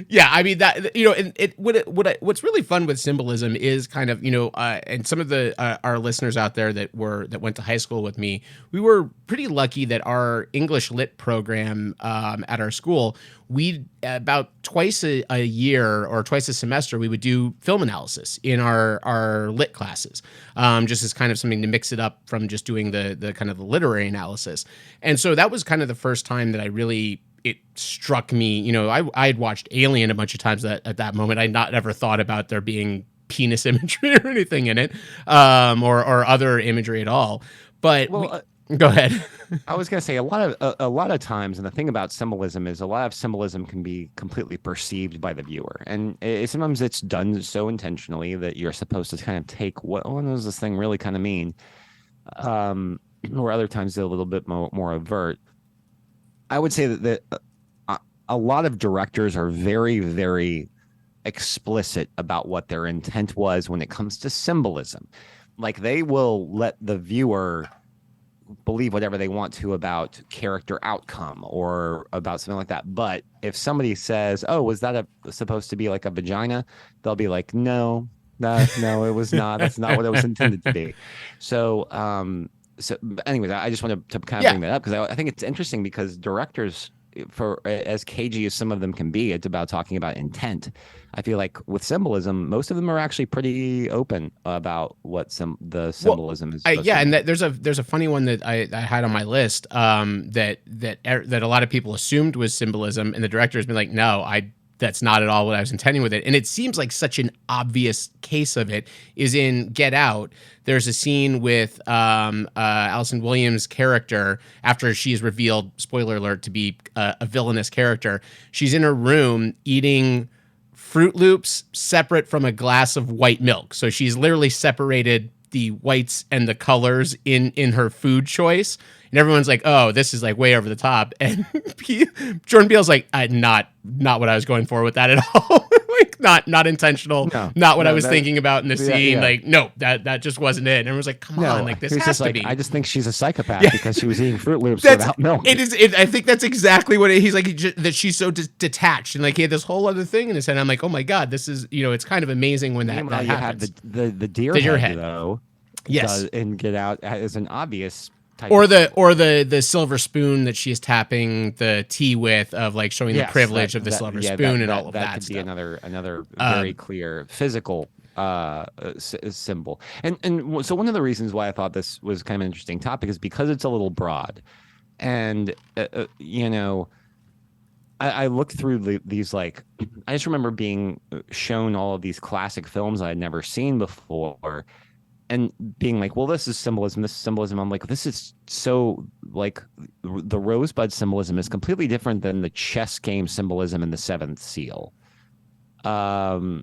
Yeah, I mean that, and what's really fun with symbolism is kind of, and some of our listeners out there that went to high school with me, we were pretty lucky that our English lit program at our school, we about twice a year or twice a semester, we would do film analysis in our lit classes, just as kind of something to mix it up from just doing the kind of the literary analysis. And so that was kind of the first time that it struck me, I had watched Alien a bunch of times at that moment. I'd not ever thought about there being penis imagery or anything in it, or other imagery at all. But go ahead. I was going to say a lot of times, and the thing about symbolism is a lot of symbolism can be completely perceived by the viewer, and sometimes it's done so intentionally that you're supposed to kind of take what does this thing really kind of mean, or other times they're a little bit more overt. I would say that a lot of directors are very, very explicit about what their intent was when it comes to symbolism. Like, they will let the viewer believe whatever they want to about character outcome or about something like that. But if somebody says, "Oh, was that supposed to be like a vagina?" they'll be like, "No, no, it was not. That's not what it was intended to be." So anyways, I just wanted to kind of bring that up because I think it's interesting, because directors, for as cagey as some of them can be, it's about talking about intent. I feel like with symbolism, most of them are actually pretty open about what the symbolism is. And there's a funny one that I had on my list that a lot of people assumed was symbolism, and the director has been like, "No, that's not at all what I was intending with it. And it seems like such an obvious case of it is in Get Out. There's a scene with Allison Williams' character after she's revealed, spoiler alert, to be a villainous character. She's in her room eating Fruit Loops separate from a glass of white milk. So she's literally separated the whites and the colors in her food choice. And everyone's like, oh, this is like way over the top. And Jordan Peele's like, not what I was going for with that at all. Like not intentional, not what I was thinking about in the scene. Yeah. Like, no, that just wasn't it. And everyone's like, come on, like this has to be. I just think she's a psychopath because she was eating Fruit Loops without milk. I think that's exactly what he's like, that she's so detached. And like he had this whole other thing in his head. I'm like, oh my God, this is, it's kind of amazing when that happens. Have the deer head, though. Yes. And Get Out as an obvious type or the silver spoon that she's tapping the tea with, of like showing the privilege of the silver spoon and all of that. That could be another very clear physical symbol. And so one of the reasons why I thought this was kind of an interesting topic is because it's a little broad, and I looked through these, like, I just remember being shown all of these classic films I had never seen before, and being like, well, this is symbolism. This is symbolism. I'm like, this is so, like, the rosebud symbolism is completely different than the chess game symbolism in the Seventh Seal. So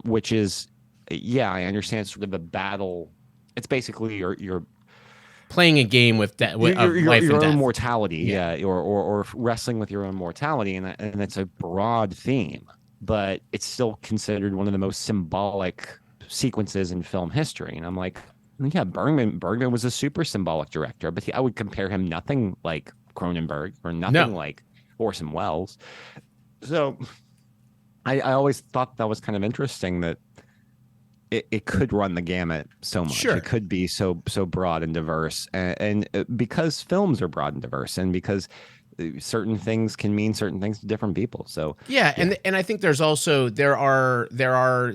which is, I understand sort of a battle. It's basically you're playing a game with life and own death. Mortality, or wrestling with your own mortality, and it's a broad theme, but it's still considered one of the most symbolic sequences in film history. And I'm like, yeah, Bergman was a super symbolic director, but I would compare him nothing like Cronenberg or nothing like Orson Welles. So I always thought that was kind of interesting that it could run the gamut so much. Sure. It could be so broad and diverse, and because films are broad and diverse, and because certain things can mean certain things to different people. So and I think there are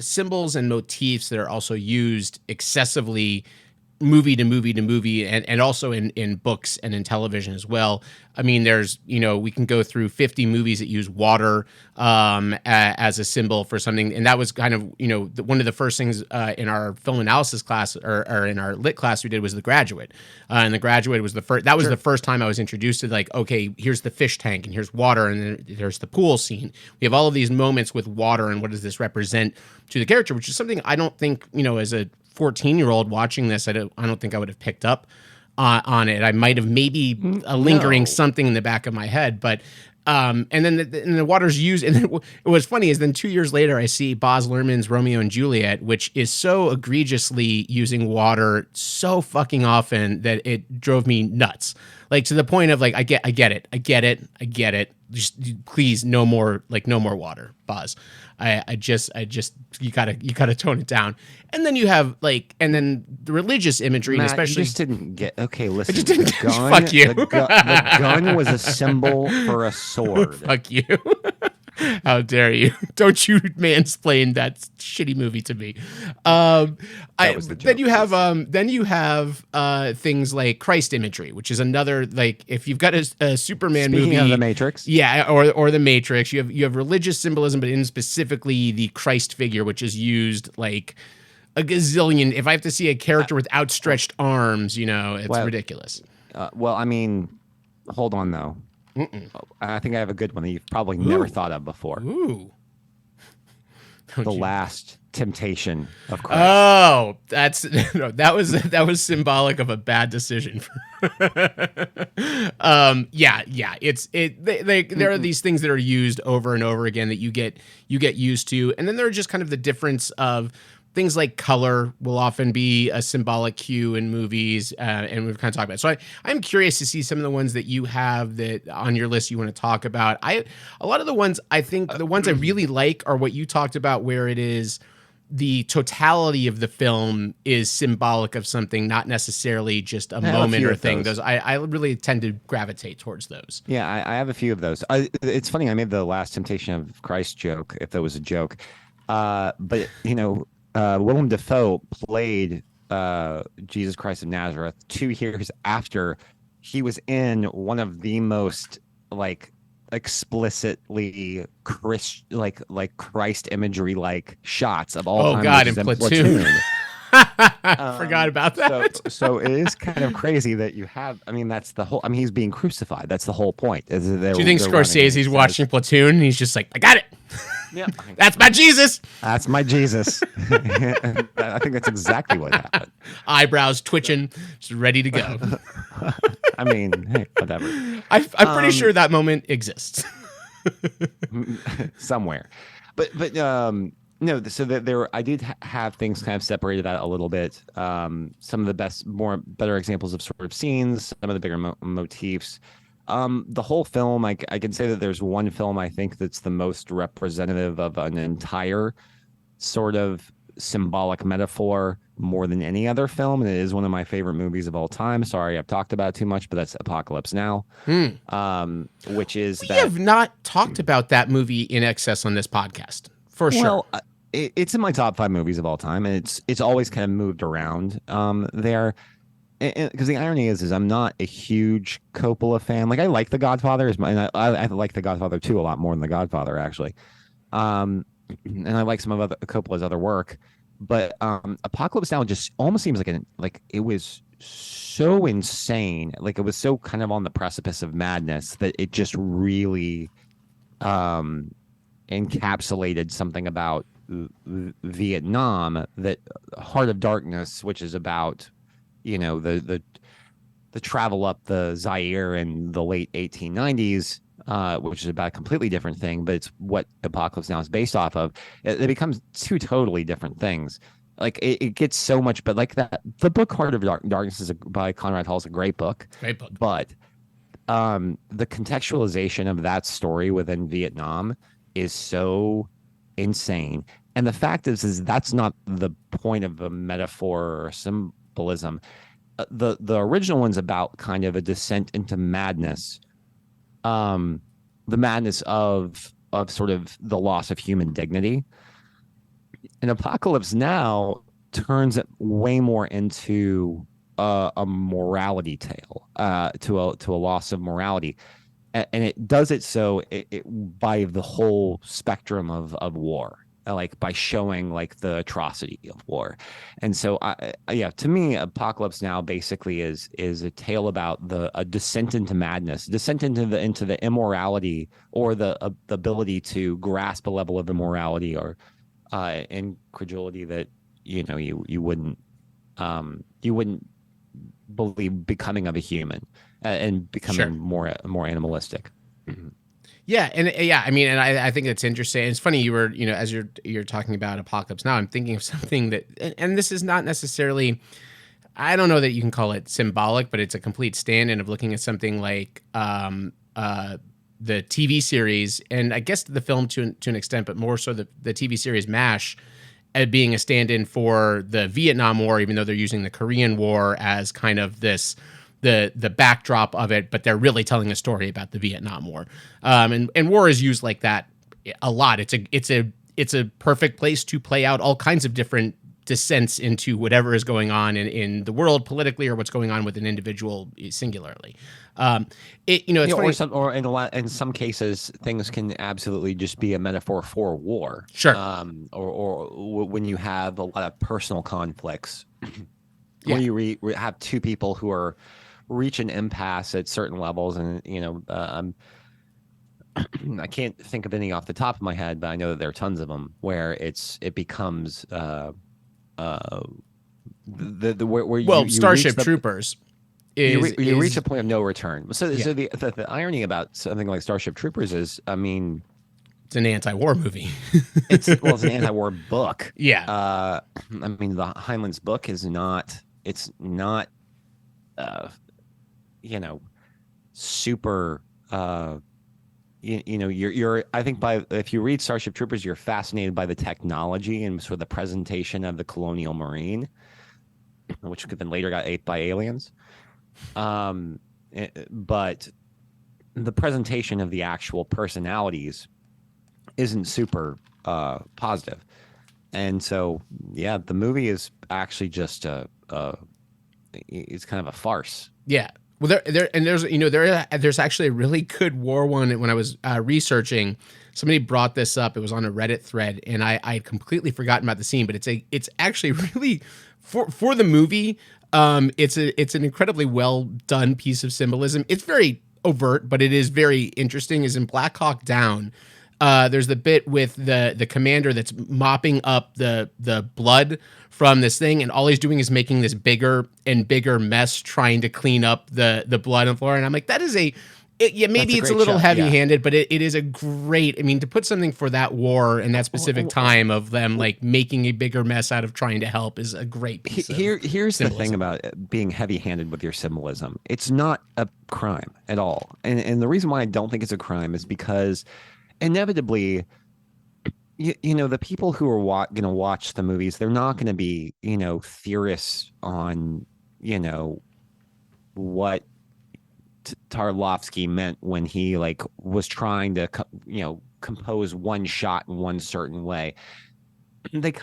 symbols and motifs that are also used excessively, movie to movie, and also in books and in television as well. I mean, there's, we can go through 50 movies that use water as a symbol for something. And that was kind of, one of the first things in our film analysis class or in our lit class we did was The Graduate. And The Graduate was the first time I was introduced to, like, okay, here's the fish tank and here's water and then there's the pool scene. We have all of these moments with water and what does this represent to the character, which is something I don't think, as a 14-year-old watching this, I don't think I would have picked up on it. I might have maybe a lingering something in the back of my head, but and then the water's used. And then what's funny is then 2 years later, I see Baz Luhrmann's Romeo and Juliet, which is so egregiously using water so fucking often that it drove me nuts. Like, to the point of, like, I get it. Just please, no more water, Baz. I just you gotta tone it down. And then you have, like, and then the religious imagery, Matt, and especially you just didn't get. Okay, listen. I just didn't the gun, fuck you. The gun was a symbol for a sword. Fuck you. How dare you? Don't you mansplain that shitty movie to me. Then you have things like Christ imagery, which is another, like, if you've got a Superman Speaking movie, of The Matrix, or The Matrix, you have religious symbolism, but in specifically the Christ figure, which is used like a gazillion. If I have to see a character with outstretched arms, it's ridiculous. Well, I mean, hold on though. I think I have a good one that you've probably never thought of before. Ooh. The Last Temptation of Christ. Oh, that was symbolic of a bad decision. There are these things that are used over and over again that you get used to, and then there are just kind of the difference of things like color will often be a symbolic cue in movies, and we've kind of talked about it. So I'm curious to see some of the ones that you have that on your list you want to talk about. A lot of the ones, I think the ones I really like are what you talked about, where it is the totality of the film is symbolic of something, not necessarily just a moment or thing. Those I really tend to gravitate towards those. Yeah, I have a few of those. It's funny, I made the Last Temptation of Christ joke, if that was a joke. But Willem Dafoe played Jesus Christ of Nazareth 2 years after he was in one of the most, like, explicitly like Christ imagery like shots of all Oh time. God, which in is Platoon. Forgot about that. So it is kind of crazy that you have. I mean, that's the whole. I mean, he's being crucified. That's the whole point. Do you think Scorsese's watching Platoon and he's just like, I got it. Yeah, That's my Jesus. that's my Jesus. I think that's exactly what happened. Eyebrows twitching, just ready to go. I mean, hey, whatever. I'm pretty sure that moment exists. Somewhere, but no. So that there, I did have things kind of separated out a little bit. Some of the better examples of sort of scenes, some of the bigger motifs. The whole film, I can say that there's one film I think that's the most representative of an entire sort of symbolic metaphor more than any other film, and it is one of my favorite movies of all time. Sorry, I've talked about it too much, but that's Apocalypse Now. Which is we have not talked about that movie in excess on this podcast for sure. Well, it's in my top 5 movies of all time, and it's always kind of moved around there. Because the irony is I'm not a huge Coppola fan. Like I like The Godfather, and I like The Godfather 2 a lot more than The Godfather actually. And I like some of Coppola's other work, but Apocalypse Now just almost seems like it was so insane, like it was so kind of on the precipice of madness that it just really encapsulated something about Vietnam, that Heart of Darkness, which is about the travel up the Zaire in the late 1890s, which is about a completely different thing, but it's what Apocalypse Now is based off of. It becomes two totally different things. Like it gets so much, but like that, the book Heart of Darkness by Conrad Hall is a great book. Great book. But the contextualization of that story within Vietnam is so insane. And the fact is that's not the point of a metaphor or symbolism. The original one's about kind of a descent into madness, the madness of sort of the loss of human dignity. And Apocalypse Now turns it way more into a morality tale, to a loss of morality, and it does it so by the whole spectrum of war. Like by showing like the atrocity of war. And so to me, Apocalypse Now basically is a tale about a descent into madness, descent into the immorality, or the ability to grasp a level of immorality or incredulity that you wouldn't believe becoming of a human, and becoming more animalistic. Yeah, I mean, and I think it's interesting. It's funny you were, as you're talking about Apocalypse Now, I'm thinking of something that, and this is not necessarily, I don't know that you can call it symbolic, but it's a complete stand-in of looking at something like the TV series, and I guess the film to an extent, but more so the TV series MASH, being a stand-in for the Vietnam War, even though they're using the Korean War as kind of this. The backdrop of it, but they're really telling a story about the Vietnam War. And war is used like that a lot. It's a perfect place to play out all kinds of different descents into whatever is going on in the world politically, or what's going on with an individual singularly. It's funny. Or in some cases, things can absolutely just be a metaphor for war. Sure. Or when you have a lot of personal conflicts, when you have two people who are reach an impasse at certain levels, and I can't think of any off the top of my head, but I know that there are tons of them where it becomes where you Starship Troopers. You reach a point of no return. So the irony about something like Starship Troopers is, I mean, it's an anti-war movie. it's an anti-war book. Yeah. I mean, the Heinlein's book is not. It's not. Super. You're. I think if you read Starship Troopers, you're fascinated by the technology and sort of the presentation of the colonial marine, which then later got ate by aliens. But the presentation of the actual personalities isn't super positive, and so the movie is actually just it's kind of a farce. Yeah. Well, there's actually a really good war one. When I was researching, somebody brought this up. It was on a Reddit thread, and I had completely forgotten about the scene. But it's actually really for the movie. It's an incredibly well done piece of symbolism. It's very overt, but it is very interesting. Is in Black Hawk Down. There's the bit with the commander that's mopping up the blood from this thing, and all he's doing is making this bigger and bigger mess trying to clean up the blood on the floor. And I'm like, maybe it's a little heavy-handed, but it is a great, I mean, to put something for that war and that specific time of them like making a bigger mess out of trying to help is a great piece of Here's the symbolism. thing about being heavy-handed with your symbolism. It's not a crime at all. And the reason why I don't think it's a crime is because inevitably, the people who are going to watch the movies, they're not going to be, theorists on, what Tarlovsky meant when he was trying to, compose one shot in one certain way. They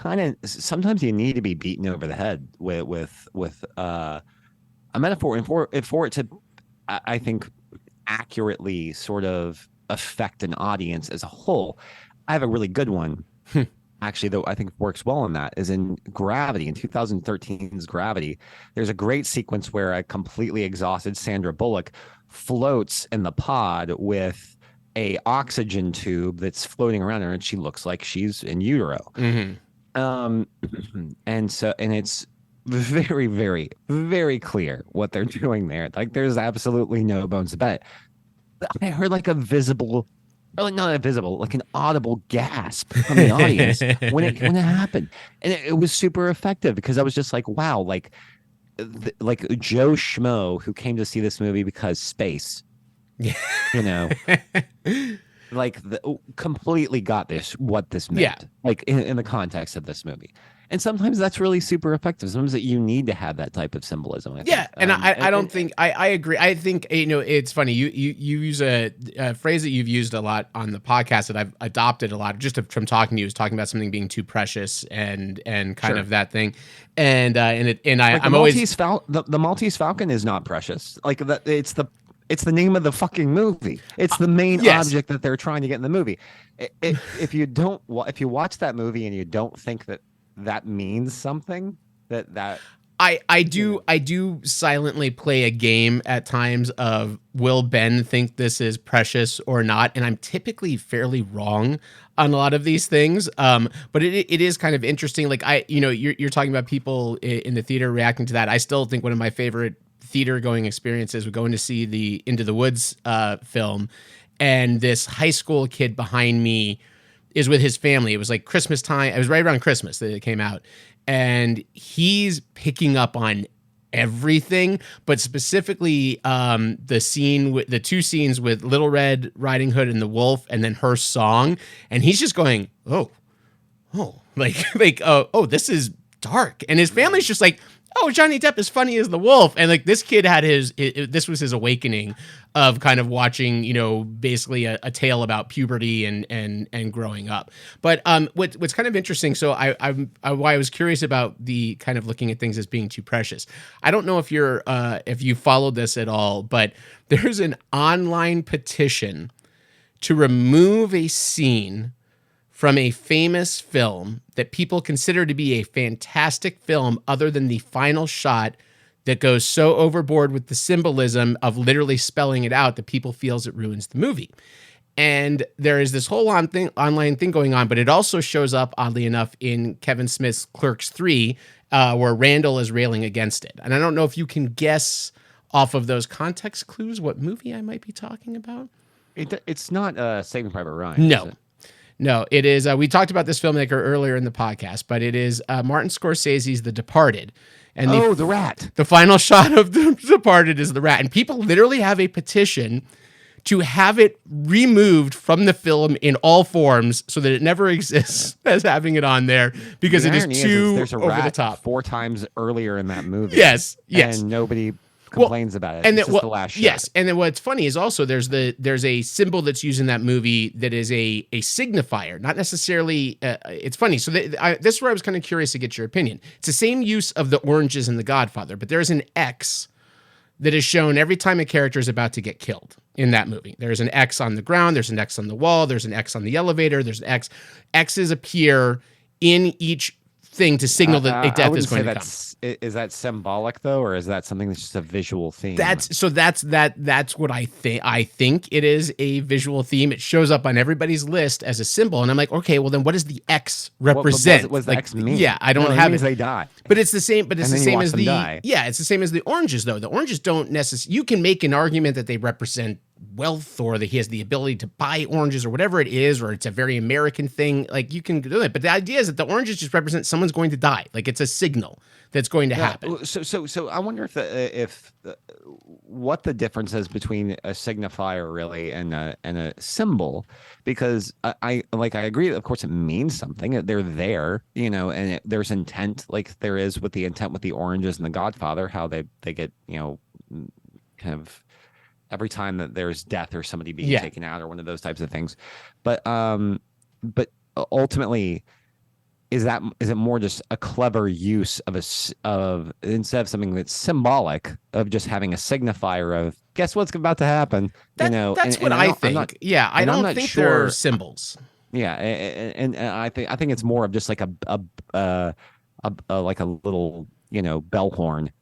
sometimes you need to be beaten over the head with a metaphor, and for it to, I think, accurately sort of affect an audience as a whole. I have a really good one, actually, though I think works well in that, is in Gravity, in 2013's Gravity. There's a great sequence where a completely exhausted Sandra Bullock floats in the pod with a oxygen tube that's floating around her, and she looks like she's in utero. And it's very, very, very clear what they're doing there. Like, there's absolutely no bones about it. I heard like an audible gasp from the audience when it happened, and it was super effective because I was just like, wow, like Joe Schmo who came to see this movie because space, completely got what this meant, like in the context of this movie. And sometimes that's really super effective. Sometimes that you need to have that type of symbolism. I think. And I don't think I agree. I think it's funny. You use a phrase that you've used a lot on the podcast that I've adopted a lot just from talking to you, is talking about something being too precious and kind of that thing. I'm always the Maltese Falcon is not precious. Like that, it's the name of the fucking movie. It's the main object that they're trying to get in the movie. If you watch that movie and you don't think that means something, I do silently play a game at times of, will Ben think this is precious or not? And I'm typically fairly wrong on a lot of these things. But it is kind of interesting. Like you're talking about people in the theater reacting to that. I still think one of my favorite theater going experiences was going to see the Into the Woods film, and this high school kid behind me is with his family. It was like Christmas time. It was right around Christmas that it came out. And he's picking up on everything, but specifically the two scenes with Little Red Riding Hood and the wolf, and then her song. And he's just going, oh, this is dark. And his family's just like, oh, Johnny Depp is funny as the wolf. And like this kid had this was his awakening of kind of watching, basically a tale about puberty and growing up. But what's kind of interesting, so why I was curious about the kind of looking at things as being too precious. I don't know if you followed this at all, but there's an online petition to remove a scene from a famous film that people consider to be a fantastic film, other than the final shot that goes so overboard with the symbolism of literally spelling it out that people feels it ruins the movie. And there is this whole online thing going on, but it also shows up, oddly enough, in Kevin Smith's Clerks 3, where Randall is railing against it. And I don't know if you can guess off of those context clues what movie I might be talking about. It's not Saving Private Ryan. No. Is it? No, it is. We talked about this filmmaker earlier in the podcast, but it is Martin Scorsese's The Departed. And the rat. The final shot of The Departed is the rat. And people literally have a petition to have it removed from the film in all forms so that it never exists as having it on there, because it is too there's a over rat the top. 4 times earlier in that movie. Yes. And nobody complains about it. And it's then, just the last shot. Yes, and then what's funny is also there's a symbol that's used in that movie that is a signifier, not necessarily. It's funny. So this is where I was kind of curious to get your opinion. It's the same use of the oranges in The Godfather, but there's an X that is shown every time a character is about to get killed in that movie. There's an X on the ground, there's an X on the wall, there's an X on the elevator, there's an X. X's appear in each thing to signal that a death is going to come. Is that symbolic though, or is that something that's just a visual theme? That's what I think. I think it is a visual theme. It shows up on everybody's list as a symbol, and I'm like, okay, well then, what does the X represent? What does the like, X mean? Yeah, I don't have it. Means it. They die, but it's the same. But it's the same as the die. yeah. It's the same as the oranges though. The oranges don't necessarily. You can make an argument that they represent wealth, or that he has the ability to buy oranges, or whatever it is, or it's a very American thing. Like, you can do it, but the idea is that the oranges just represent someone's going to die. Like, it's a signal that's going to happen. So I wonder if what the difference is between a signifier really and a symbol, because I agree that of course it means something. They're there, and there's intent, like there is with the intent with the oranges and the Godfather, how they get kind of every time that there's death or somebody being taken out or one of those types of things. But ultimately, is it more just a clever use of instead of something that's symbolic, of just having a signifier of guess what's about to happen? That's what I think. I don't think they're symbols. Yeah, and I think it's more of just like a little bell horn.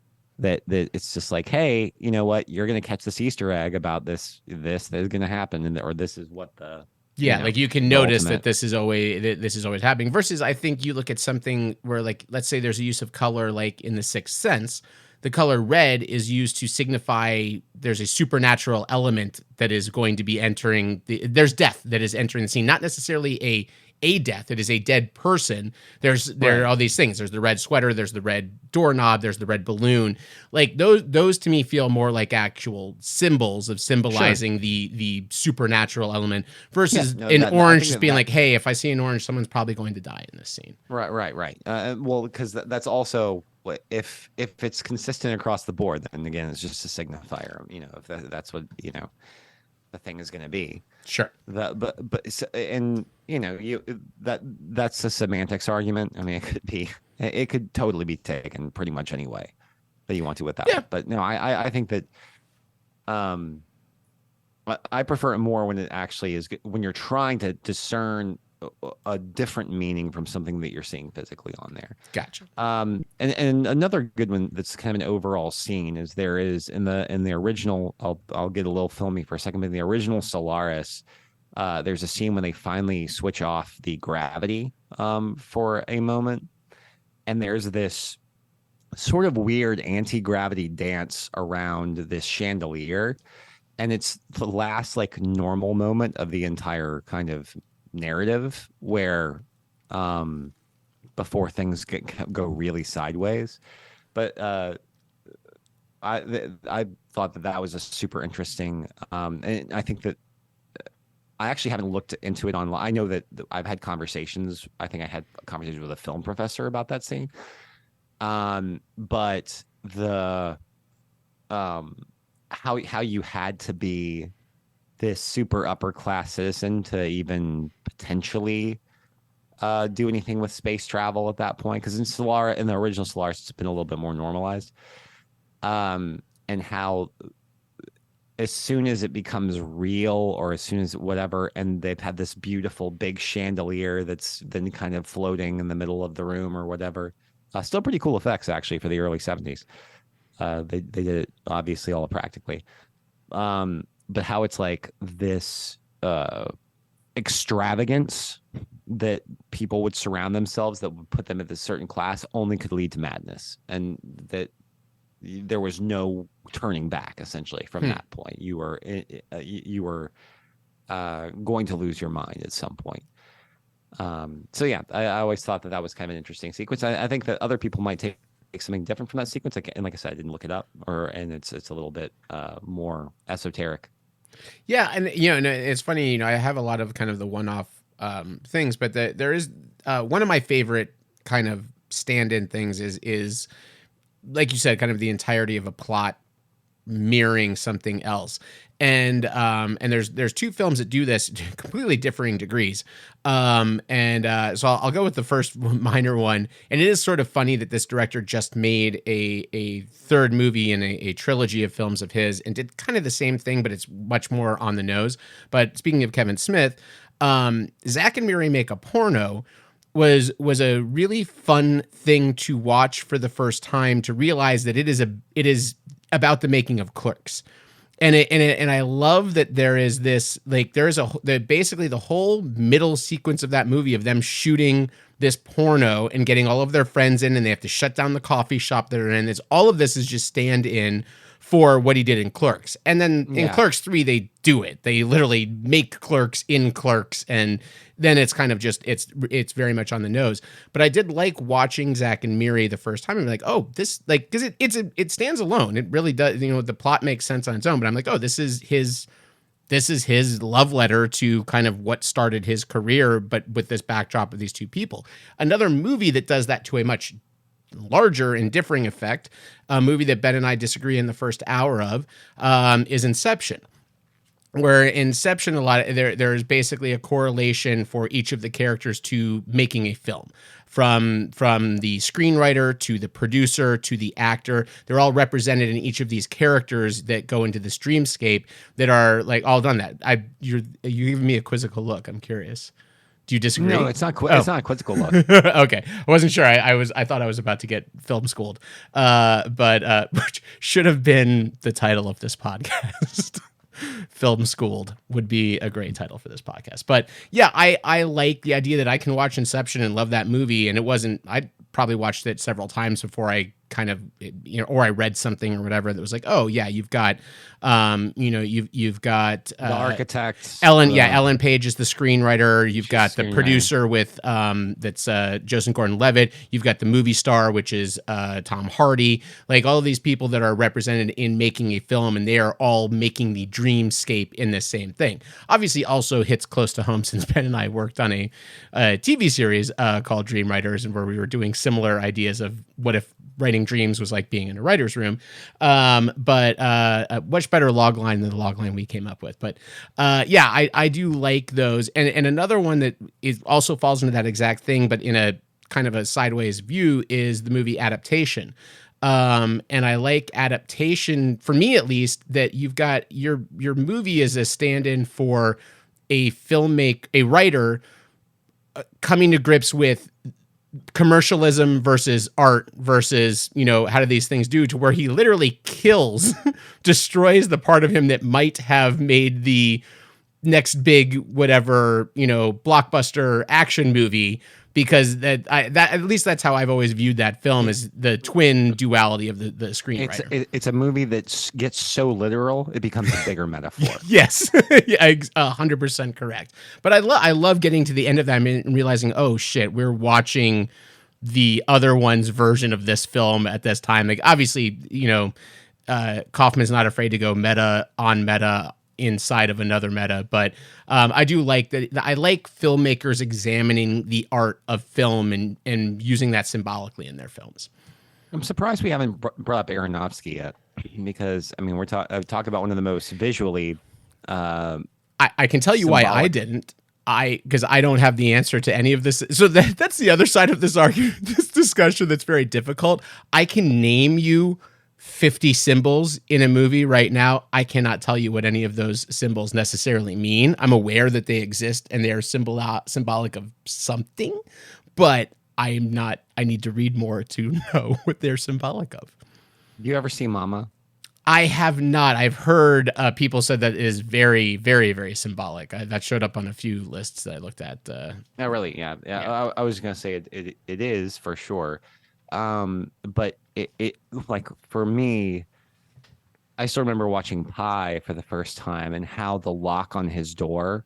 That it's just like, hey, you know what? You're going to catch this Easter egg about this is going to happen, or this is what the like you can notice that this is always happening. Versus, I think you look at something where, like, let's say there's a use of color, like in The Sixth Sense, the color red is used to signify there's a supernatural element that is going to be entering. There's death that is entering the scene, not necessarily a death. It is a dead person. There are all these things. There's the red sweater. There's the red doorknob. There's the red balloon. Like those to me feel more like actual symbols of symbolizing the supernatural element versus orange just being like, hey, if I see an orange, someone's probably going to die in this scene. Right. Well, because that's also if it's consistent across the board, then again, it's just a signifier. If that's what the thing is going to be. Sure. That's a semantics argument. I mean, it could totally be taken pretty much any way that you want to with that. Yeah. But no, I think that I prefer it more when it actually is, when you're trying to discern a different meaning from something that you're seeing physically on there. Gotcha. And another good one that's kind of an overall scene is there is in the original, I'll get a little filmy for a second, but in the original Solaris, there's a scene when they finally switch off the gravity for a moment, and there's this sort of weird anti-gravity dance around this chandelier, and it's the last like normal moment of the entire kind of narrative where before things go really sideways. But I thought that was a super interesting and I think that I actually haven't looked into it online. I know that I've had conversations. I think I had conversations with a film professor about that scene. But the how you had to be this super upper class citizen to even potentially do anything with space travel at that point, because in the original Solaris, it's been a little bit more normalized, and how as soon as it becomes real, or as soon as whatever, and they've had this beautiful big chandelier that's then kind of floating in the middle of the room or whatever. Still pretty cool effects actually for the early 70s. They did it obviously all practically. But how it's like this extravagance that people would surround themselves, that would put them at this certain class, only could lead to madness, and that there was no turning back essentially from that point. You were going to lose your mind at some point. So yeah, I always thought that was kind of an interesting sequence. I think that other people might take something different from that sequence. And like I said, I didn't look it up, and it's a little bit more esoteric. Yeah, and it's funny. I have a lot of kind of the one-off things, but there is one of my favorite kind of stand-in things is like you said, kind of the entirety of a plot mirroring something else. And there's two films that do this to completely differing degrees. So I'll go with the first minor one. And it is sort of funny that this director just made a third movie in a trilogy of films of his and did kind of the same thing, but it's much more on the nose. But speaking of Kevin Smith, Zack and Miri Make a Porno was a really fun thing to watch for the first time, to realize that it is about the making of Clerks. And I love that there is this, like, basically the whole middle sequence of that movie of them shooting this porno and getting all of their friends in, and they have to shut down the coffee shop they're in. All of this is just stand in for what he did in Clerks. And then in Clerks 3, they do it. They literally make Clerks in Clerks, and then it's kind of just, it's very much on the nose. But I did like watching Zack and Miri the first time. I'm like, oh, this, like, because it stands alone. It really does. You know, the plot makes sense on its own. But I'm like, oh, this is his love letter to kind of what started his career, but with this backdrop of these two people. Another movie that does that to a much larger and differing effect, a movie that Ben and I disagree in the first hour of, is Inception. Where Inception, there is basically a correlation for each of the characters to making a film. From the screenwriter to the producer to the actor, they're all represented in each of these characters that go into this dreamscape that are like all done that. You giving me a quizzical look. I'm curious. Do you disagree? No, it's not. It's not a quizzical look. Okay, I wasn't sure. I thought I was about to get film schooled, but which should have been the title of this podcast. Film Schooled would be a great title for this podcast. But yeah, I like the idea that I can watch Inception and love that movie. And I probably watched it several times before I kind of, you know, or I read something or whatever that was like, oh yeah, you've got, you've got the architect, Ellen Page is the screenwriter. You've got the producer with, that's Joseph Gordon-Levitt. You've got the movie star, which is Tom Hardy. Like all of these people that are represented in making a film, and they are all making the dreamscape in this same thing. Obviously, also hits close to home since Ben and I worked on a TV series called Dream Writers, and where we were doing similar ideas of what if writing dreams was like being in a writer's room. But a much better log line than the log line we came up with. But yeah, I do like those. And another one that also falls into that exact thing, but in a kind of a sideways view, is the movie Adaptation. And I like Adaptation, for me at least, that you've got your movie is a stand-in for a writer coming to grips with commercialism versus art versus, you know, how do these things do, to where he literally kills, destroys the part of him that might have made the next big, whatever, you know, blockbuster action movie, because that at least that's how I've always viewed that film, is the twin duality of the screenwriter. It's a movie that gets so literal it becomes a bigger metaphor. Yes, yeah, 100% correct. But I love getting to the end of that and realizing, oh shit, we're watching the other one's version of this film at this time. Like obviously, you know, Kaufman's not afraid to go meta on meta inside of another meta, but I do like that. I like filmmakers examining the art of film and using that symbolically in their films. I'm surprised we haven't brought up Aronofsky yet, because I mean we're talking about one of the most visually. I can tell you why I didn't. Because I don't have the answer to any of this. So that's the other side of this argument, this discussion that's very difficult. I can name you 50 symbols in a movie right now. I cannot tell you what any of those symbols necessarily mean. I'm aware that they exist and they are symbolic of something, but I need to read more to know what they're symbolic of. Do you ever see Mama? I have not. I've heard people said that is very, very, very symbolic. That showed up on a few lists that I looked at. Oh, really? Yeah. I was going to say it is for sure. But it like for me, I still remember watching Pi for the first time and how the lock on his door.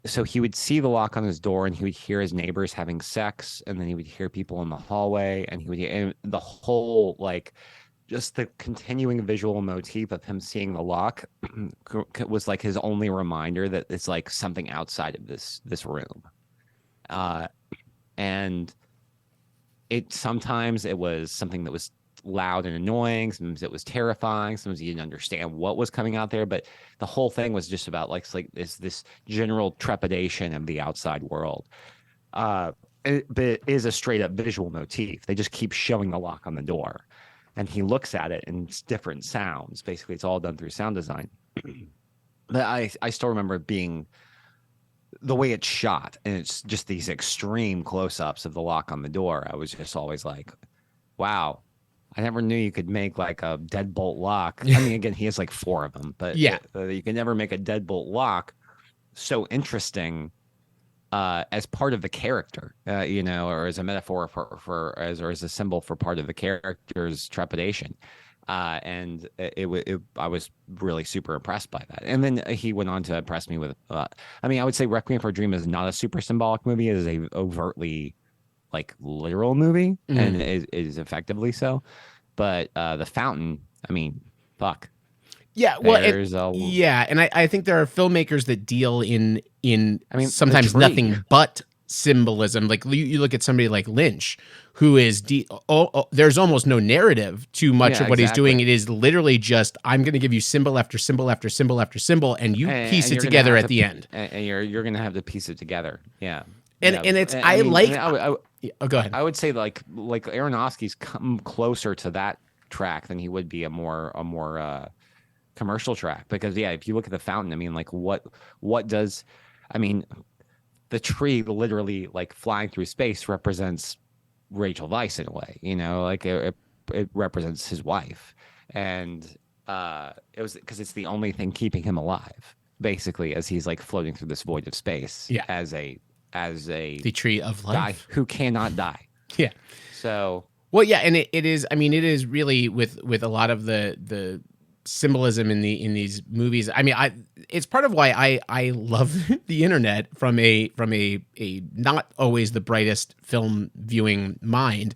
So he would see the lock on his door and he would hear his neighbors having sex, and then he would hear people in the hallway, and and the whole like just the continuing visual motif of him seeing the lock was like his only reminder that it's like something outside of this room. And sometimes it was something that was loud and annoying. Sometimes it was terrifying. Sometimes you didn't understand what was coming out there. But the whole thing was just about like this general trepidation of the outside world. But it is a straight up visual motif. They just keep showing the lock on the door, and he looks at it and it's different sounds. Basically, it's all done through sound design. But I still remember it being the way it's shot, and it's just these extreme close-ups of the lock on the door. I was just always like, wow, I never knew you could make like a deadbolt lock. I mean, again, he has like 4 of them, but Yeah. You can never make a deadbolt lock so interesting as part of the character, or as a metaphor or as a symbol for part of the character's trepidation. And I was really super impressed by that. And then he went on to impress me with, I would say Requiem for a Dream is not a super symbolic movie. It is a overtly like literal movie, and is effectively so. But The Fountain, fuck. Yeah, well, There's and I think there are filmmakers that deal in sometimes The nothing but symbolism. Like you look at somebody like Lynch, who is there's almost no narrative to much of what he's doing. It is literally just, I'm going to give you symbol after symbol after symbol after symbol, and you piece it together at the end. And you're going to have to piece it together. Yeah. And it's go ahead. I would say like Aronofsky's come closer to that track than he would be a more commercial track, because if you look at The Fountain, like what does, the tree literally like flying through space represents Rachel Weisz in a way, like it represents his wife, and it was because it's the only thing keeping him alive, basically, as he's like floating through this void of space, as the tree of life, guy who cannot die. Yeah. So and it is. It is really with a lot of the symbolism in these movies. It's part of why I love the internet from a not always the brightest film viewing mind,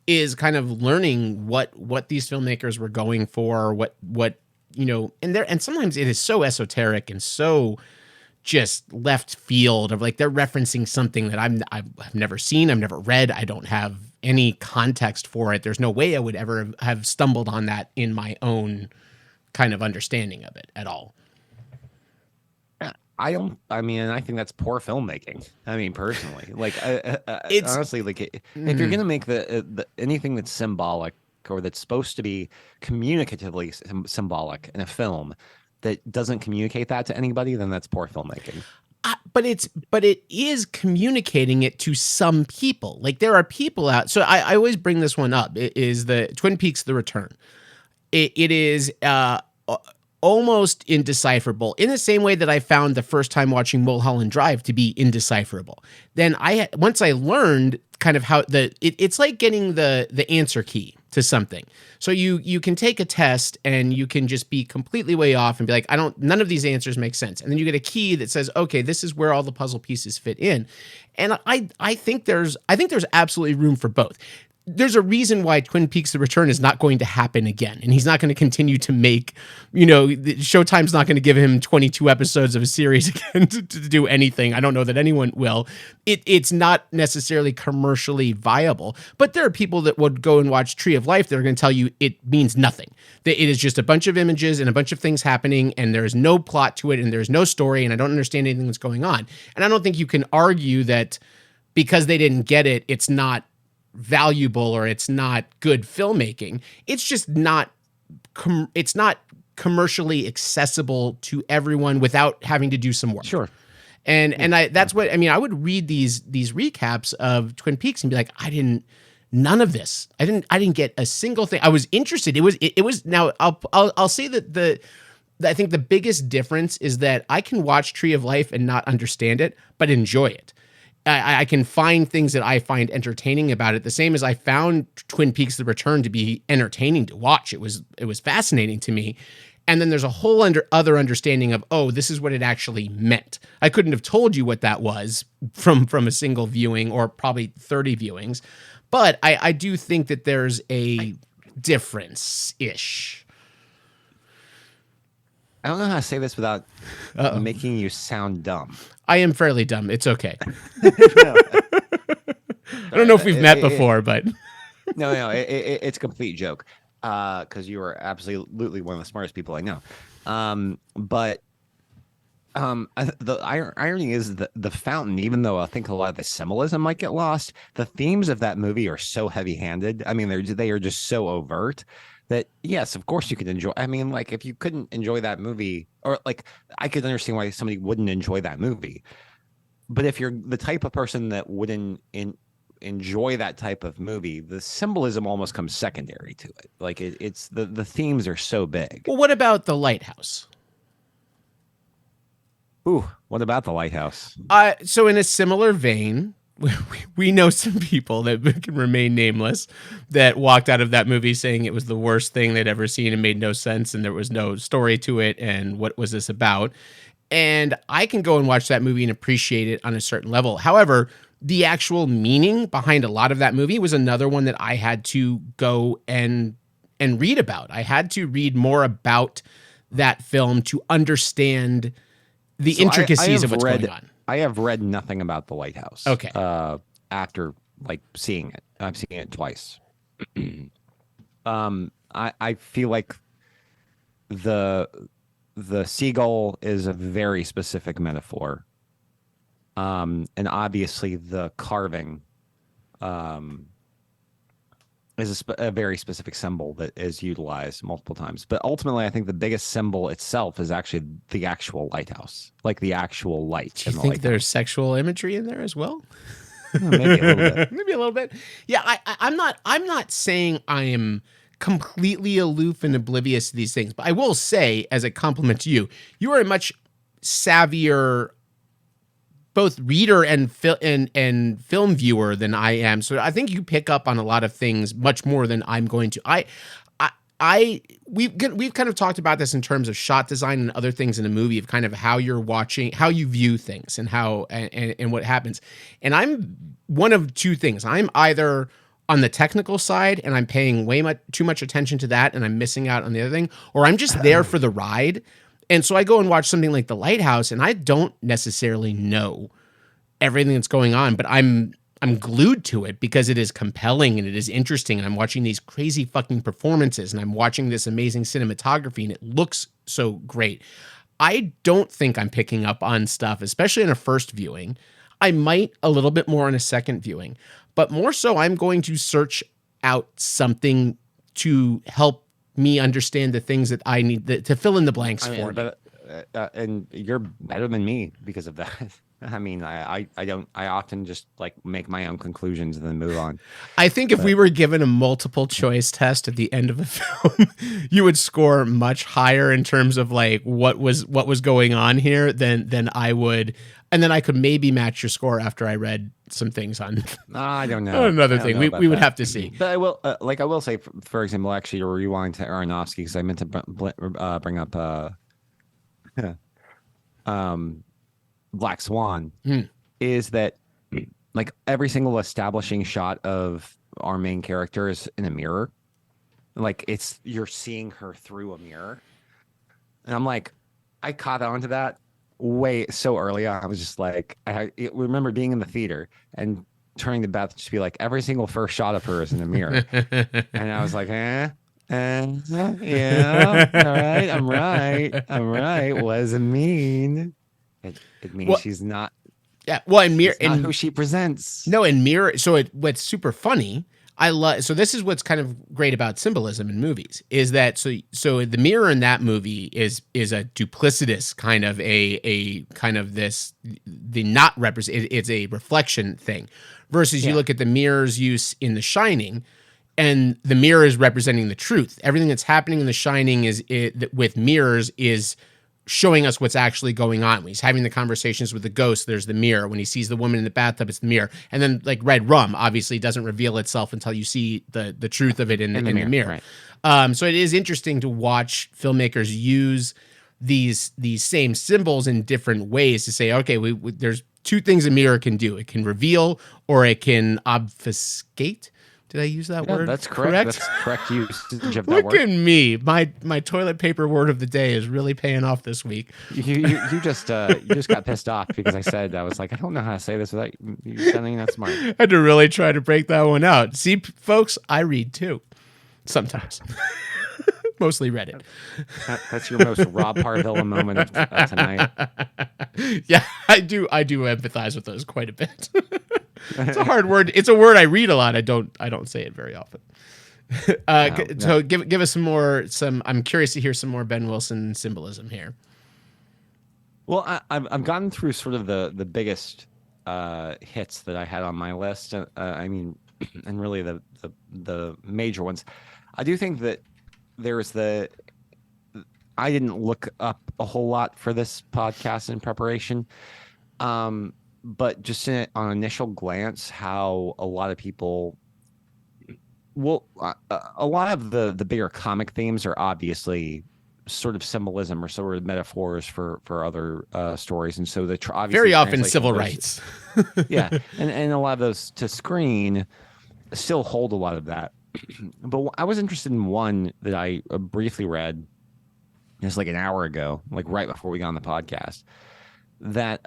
is kind of learning what these filmmakers were going for, what and sometimes it is so esoteric and so just left field of like they're referencing something that I've never seen, I've never read, I don't have any context for it. There's no way I would ever have stumbled on that in my own kind of understanding of it at all. I think that's poor filmmaking. Personally, like it's honestly, like if you're gonna make the anything that's symbolic or that's supposed to be communicatively symbolic in a film that doesn't communicate that to anybody, then that's poor filmmaking. But it is communicating it to some people. Like there are people out. So I always bring this one up. It is the Twin Peaks: The Return. It is almost indecipherable in the same way that I found the first time watching Mulholland Drive to be indecipherable. Then once I learned kind of how it's like getting the answer key to something. So you can take a test and you can just be completely way off and be like, none of these answers make sense. And then you get a key that says, okay, this is where all the puzzle pieces fit in. And I think there's absolutely room for both. There's a reason why Twin Peaks: The Return is not going to happen again. And he's not going to continue to make, Showtime's not going to give him 22 episodes of a series again to do anything. I don't know that anyone will. It's not necessarily commercially viable, but there are people that would go and watch Tree of Life that are going to tell you it means nothing. That it is just a bunch of images and a bunch of things happening, and there's no plot to it, and there's no story, and I don't understand anything that's going on. And I don't think you can argue that because they didn't get it, it's not valuable or it's not good filmmaking. It's just not it's not commercially accessible to everyone without having to do some work. Sure. And that's what I would read these recaps of Twin Peaks and be like, none of this. I didn't get a single thing. I was interested. It was now I'll say that I think the biggest difference is that I can watch Tree of Life and not understand it, but enjoy it. I can find things that I find entertaining about it, the same as I found Twin Peaks: The Return to be entertaining to watch. It was fascinating to me. And then there's a whole other understanding of, oh, this is what it actually meant. I couldn't have told you what that was from a single viewing or probably 30 viewings. But I do think that there's a difference-ish. I don't know how to say this without making you sound dumb. I am fairly dumb. It's okay. I don't know if we've met before, but No, it's a complete joke. Because you are absolutely one of the smartest people I know. But the irony is that the fountain, even though I think a lot of the symbolism might get lost, the themes of that movie are so heavy-handed. I mean, they are just so overt that yes, of course you could enjoy. I mean, like if you couldn't enjoy that movie, or like I could understand why somebody wouldn't enjoy that movie. But if you're the type of person that wouldn't enjoy that type of movie, the symbolism almost comes secondary to it. Like it's the themes are so big. Well, what about The Lighthouse? Ooh, what about The Lighthouse? So in a similar vein, we know some people that can remain nameless that walked out of that movie saying it was the worst thing they'd ever seen and made no sense and there was no story to it and what was this about? And I can go and watch that movie and appreciate it on a certain level. However, the actual meaning behind a lot of that movie was another one that I had to go and read about. I had to read more about that film to understand the intricacies of what's going on. I have read nothing about The Lighthouse. Okay. After like seeing it, I've seen it twice. I feel like the seagull is a very specific metaphor. And obviously the carving is a very specific symbol that is utilized multiple times. But ultimately, I think the biggest symbol itself is actually the actual lighthouse, like the actual light. Do you think there's sexual imagery in there as well? Maybe a little bit. Maybe a little bit. Yeah, I'm not saying I am completely aloof and oblivious to these things, but I will say, as a compliment to you, you are a much savvier both reader and film viewer than I am. So I think you pick up on a lot of things much more than I'm going to. We've kind of talked about this in terms of shot design and other things in a movie, of kind of how you're watching, how you view things and how and what happens. And I'm one of two things. I'm either on the technical side and I'm paying too much attention to that and I'm missing out on the other thing, or I'm just there for the ride. And so I go and watch something like The Lighthouse and I don't necessarily know everything that's going on, but I'm glued to it because it is compelling and it is interesting. And I'm watching these crazy fucking performances and I'm watching this amazing cinematography and it looks so great. I don't think I'm picking up on stuff, especially in a first viewing. I might a little bit more on a second viewing, but more so I'm going to search out something to help me understand the things that I need to fill in the blanks for me. And you're better than me because of that. I mean, I often just like make my own conclusions and then move on. I think if we were given a multiple choice test at the end of a film, you would score much higher in terms of like what was going on here than I would. And then I could maybe match your score after I read some things on. I don't know. Another thing we would have to see. But I will say, for example, actually, to rewind to Aronofsky, because I meant to bring up Black Swan, is that like every single establishing shot of our main character is in a mirror. Like you're seeing her through a mirror. And I'm like, I caught on to that so early on. I was just like, I remember being in the theater and turning to Beth just be like, every single first shot of her is in a mirror. And I was like, yeah, all right, I'm right. What does it mean? It means she's not. Yeah, well, in mirror, not who she presents. No, in mirror. So what's super funny. So this is what's kind of great about symbolism in movies is that so the mirror in that movie is a duplicitous kind of a kind of this the not represent. It's a reflection thing, versus you look at the mirror's use in The Shining, and the mirror is representing the truth. Everything that's happening in The Shining with mirrors is showing us what's actually going on. When he's having the conversations with the ghost, there's the mirror. When he sees the woman in the bathtub, it's the mirror. And then like Red Rum obviously doesn't reveal itself until you see the truth of it in the mirror. Right. So it is interesting to watch filmmakers use these same symbols in different ways to say, okay, there's two things a mirror can do. It can reveal or it can obfuscate. Did I use that Yeah, word? that's correct. That's correct usage of that Look word. at me. My toilet paper word of the day is really paying off this week. You just got pissed off because I was like, I don't know how to say this without you sounding that smart. I had to really try to break that one out. See, folks, I read too. Sometimes. Mostly Reddit. That's your most Rob Parvilla moment of tonight. Yeah, I do empathize with those quite a bit. It's a hard word. It's a word I read a lot. I don't say it very often. So give us some I'm curious to hear some more Ben Wilson symbolism here. Well, I've gotten through sort of the biggest hits that I had on my list. I mean, and really the major ones. I do think that I didn't look up a whole lot for this podcast in preparation. But just on initial glance, how a lot of people, a lot of the bigger comic themes are obviously sort of symbolism or sort of metaphors for other stories, and so obviously very often translation civil of those- rights. yeah, and a lot of those to screen still hold a lot of that. But I was interested in one that I briefly read just like an hour ago, like right before we got on the podcast, that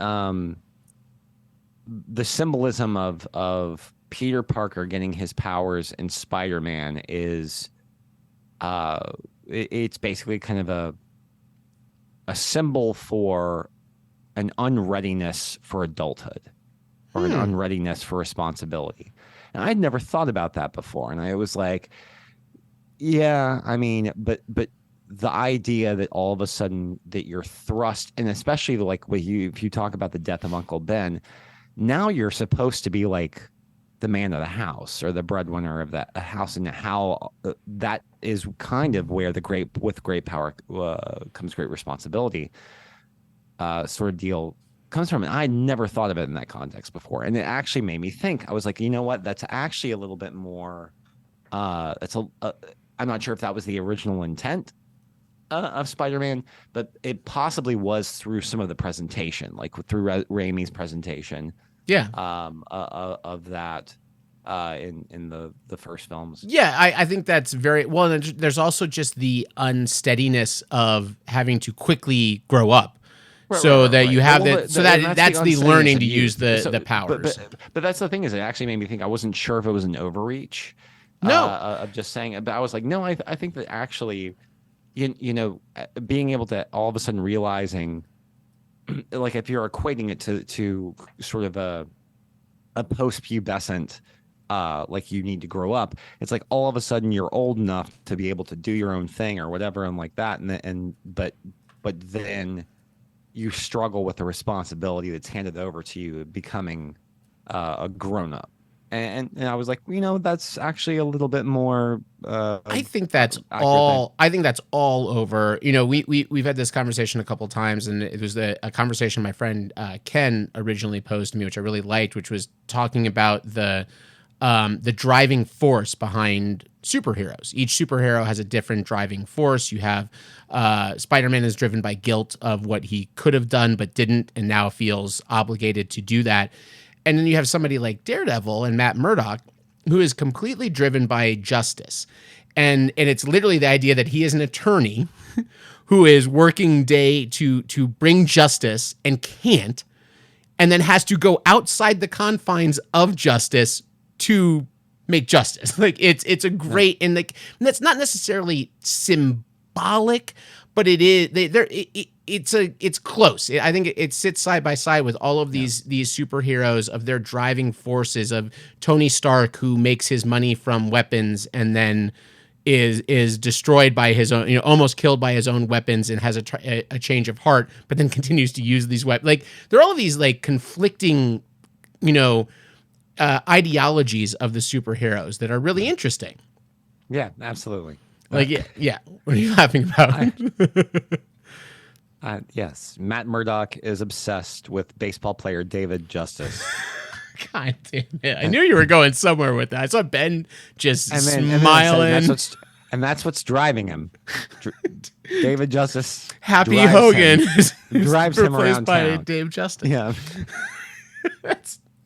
the symbolism of Peter Parker getting his powers in Spider-Man is it's basically kind of a symbol for an unreadiness for adulthood or an unreadiness for responsibility. And I'd never thought about that before. And I was like, yeah, I mean, but the idea that all of a sudden that you're thrust, and especially like if you talk about the death of Uncle Ben, now you're supposed to be like the man of the house or the breadwinner of that house, and how that is kind of where with great power comes great responsibility sort of deal comes from. And I never thought of it in that context before, and it actually made me think. I was like, you know what, that's actually a little bit more I'm not sure if that was the original intent of Spider-Man, but it possibly was through some of the presentation, like through Raimi's presentation of that in the first films. Yeah, I think that's very well. And there's also just the unsteadiness of having to quickly grow up. That you have that. So that's the learning to use the powers. But that's the thing, is it actually made me think. I wasn't sure if it was an overreach. Of just saying it, but I was like, no, I think that actually, you know, being able to all of a sudden realizing, like if you're equating it to sort of a post-pubescent, like you need to grow up. It's like all of a sudden you're old enough to be able to do your own thing or whatever, and like that, but then you struggle with the responsibility that's handed over to you, becoming a grown-up. And I was like, you know, that's actually a little bit more. I think that's all. I think that's all over. You know, we've had this conversation a couple of times, and it was a conversation my friend Ken originally posed to me, which I really liked, which was talking about the driving force behind superheroes. Each superhero has a different driving force. You have Spider-Man is driven by guilt of what he could have done but didn't, and now feels obligated to do that. And then you have somebody like Daredevil and Matt Murdock, who is completely driven by justice. And it's literally the idea that he is an attorney who is working day to bring justice and can't, and then has to go outside the confines of justice to make justice. Like it's a great, and like, and that's not necessarily symbolic, but it is. It's close. I think it sits side by side with all of these superheroes, of their driving forces, of Tony Stark, who makes his money from weapons and then is destroyed by his own, almost killed by his own weapons, and has a change of heart, but then continues to use these weapons. Like, there are all of these like conflicting, ideologies of the superheroes that are really interesting. Yeah, absolutely. Like, yeah. What are you laughing about? Yes, Matt Murdock is obsessed with baseball player David Justice. God damn it! I knew you were going somewhere with that. I saw Ben just smiling. And that's what's driving him. David Justice. Happy Hogan drives him around by town. Dave Justice. Yeah.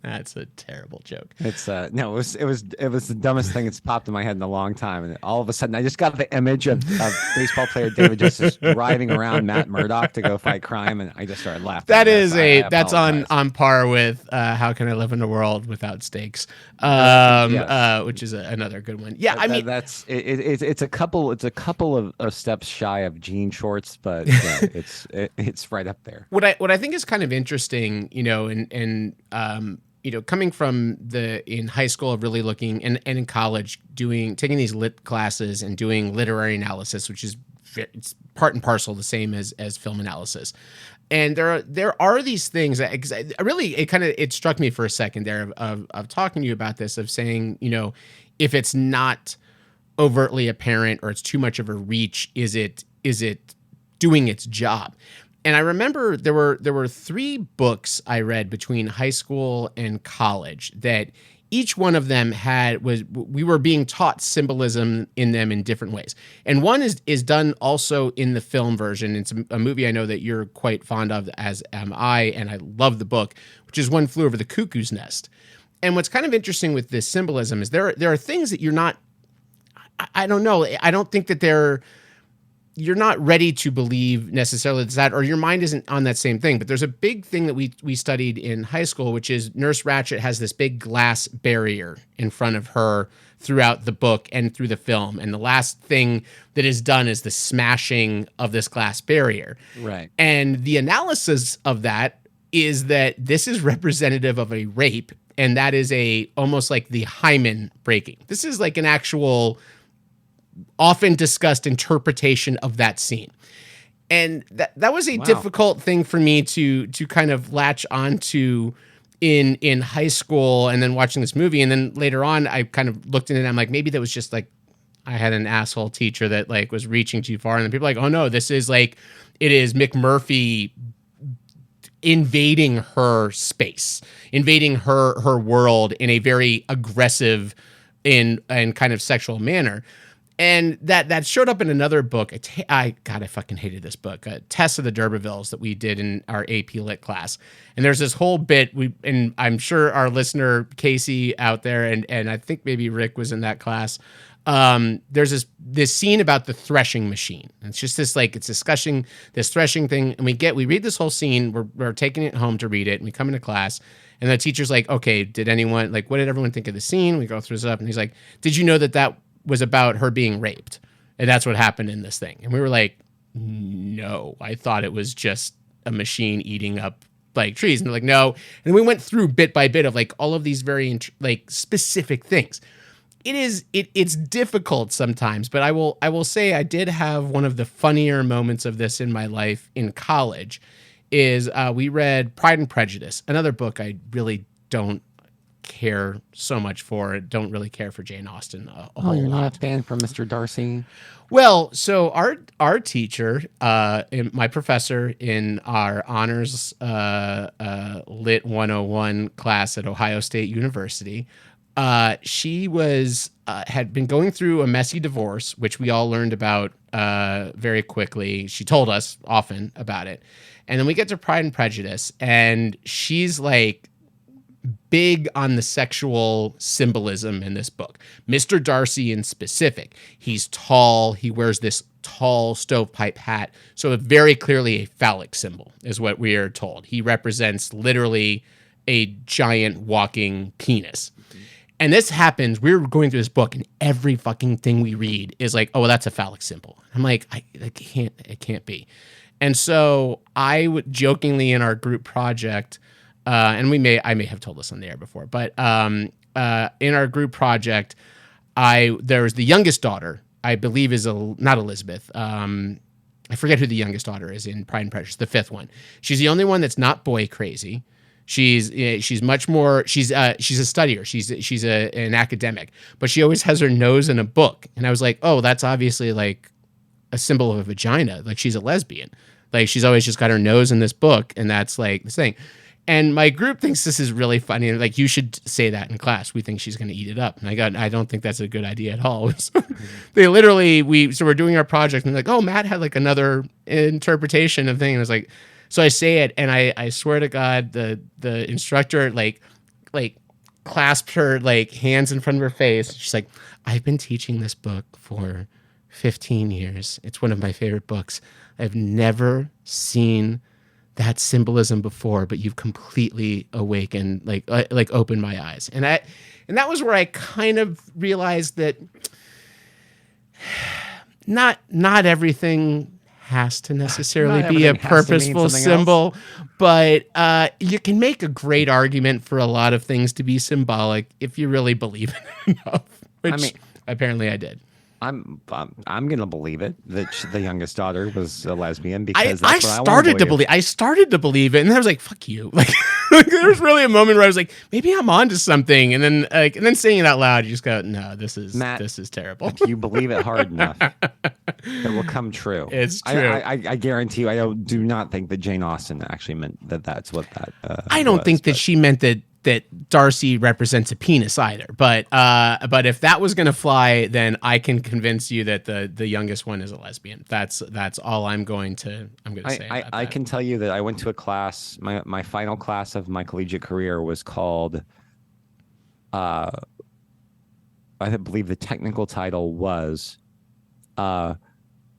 That's a terrible joke. It's no, it was the dumbest thing that's popped in my head in a long time, and all of a sudden I just got the image of baseball player David Justice driving around Matt Murdock to go fight crime, and I just started laughing. That's on par with How Can I Live in a World Without Stakes, Yes. which is another good one. Yeah, I mean that's it's a couple of steps shy of jean shorts, but yeah, it's right up there. what I think is kind of interesting, coming from in high school, really looking and in college taking these lit classes and doing literary analysis, which is it's part and parcel the same as film analysis. And there are these things that really it struck me for a second there of talking to you about this, of saying, if it's not overtly apparent or it's too much of a reach, is it doing its job? And I remember there were 3 books I read between high school and college that each one of them we were being taught symbolism in them in different ways. And one is done also in the film version. It's a movie I know that you're quite fond of, as am I, and I love the book, which is One Flew Over the Cuckoo's Nest. And what's kind of interesting with this symbolism is there are things that you're not, I don't know, I don't think that you're not ready to believe necessarily that, or your mind isn't on that same thing. But there's a big thing that we studied in high school, which is Nurse Ratched has this big glass barrier in front of her throughout the book and through the film. And the last thing that is done is the smashing of this glass barrier. Right. And the analysis of that is that this is representative of a rape. And that is almost like the hymen breaking. This is like an actual often discussed interpretation of that scene. And that was a difficult thing for me to kind of latch onto in high school, and then watching this movie. And then later on, I kind of looked at it and I'm like, maybe that was just like, I had an asshole teacher that like was reaching too far. And then people are like, oh no, this is like, it is McMurphy invading her space, invading her world in a very aggressive and kind of sexual manner. And that showed up in another book. I fucking hated this book, Tess of the D'Urbervilles, that we did in our AP Lit class. And there's this whole bit, and I'm sure our listener Casey out there, and I think maybe Rick was in that class. There's this scene about the threshing machine. And it's just it's discussing this threshing thing, and we read this whole scene. We're taking it home to read it, and we come into class. And the teacher's like, okay, what did everyone think of the scene? We go through stuff, and he's like, did you know that was about her being raped? And that's what happened in this thing. And we were like, no, I thought it was just a machine eating up like trees. And they're like, no. And we went through bit by bit of like all of these very like specific things. It's difficult sometimes, but I will say I did have one of the funnier moments of this in my life in college. Is we read Pride and Prejudice, another book I really don't care so much for. Don't really care for Jane Austen a whole You're lot. not a fan from Mr. Darcy? Well, so our teacher, my professor in our honors Lit 101 class at Ohio State University, she had been going through a messy divorce, which we all learned about very quickly. She told us often about it. And then we get to Pride and Prejudice, and she's like big on the sexual symbolism in this book. Mr. Darcy in specific, he's tall, he wears this tall stovepipe hat, so very clearly a phallic symbol is what we are told. He represents literally a giant walking penis. And this happens, we're going through this book, and every fucking thing we read is like, oh, well, that's a phallic symbol. I'm like, it can't be. And so I would jokingly in our group project, and I may have told this on the air before, but in our group project, there was the youngest daughter, I believe is not Elizabeth. I forget who the youngest daughter is in Pride and Prejudice, the 5th one. She's the only one that's not boy crazy. She's much more. She's a studier. She's an academic, but she always has her nose in a book. And I was like, oh, that's obviously like a symbol of a vagina. Like she's a lesbian. Like she's always just got her nose in this book, and that's like this thing. And my group thinks this is really funny. And like, you should say that in class. We think she's going to eat it up. And I don't think that's a good idea at all. They literally, we're doing our project, and they're like, oh, Matt had like another interpretation of thing. And I was like, so I say it, and I swear to God, the instructor like like clasped her like hands in front of her face. She's like, I've been teaching this book for 15 years. It's one of my favorite books. I've never seen that symbolism before, but you've completely awakened, like opened my eyes. And that was where I kind of realized that not everything has to necessarily be a purposeful symbol, but you can make a great argument for a lot of things to be symbolic if you really believe in it enough, which apparently I did. I'm gonna believe it that the youngest daughter was a lesbian because I started to believe it, and then I was like, "Fuck you!" Like, there was really a moment where I was like, "Maybe I'm onto something," and then saying it out loud, you just go, "No, this is terrible." If you believe it hard enough, it will come true. It's true. I guarantee you. I do not think that Jane Austen actually meant that. That's what that. I don't think that she meant that Darcy represents a penis either. But if that was going to fly, then I can convince you that the youngest one is a lesbian. That's all I'm going to say. I can tell you that I went to a class. My final class of my collegiate career was called. I believe the technical title was,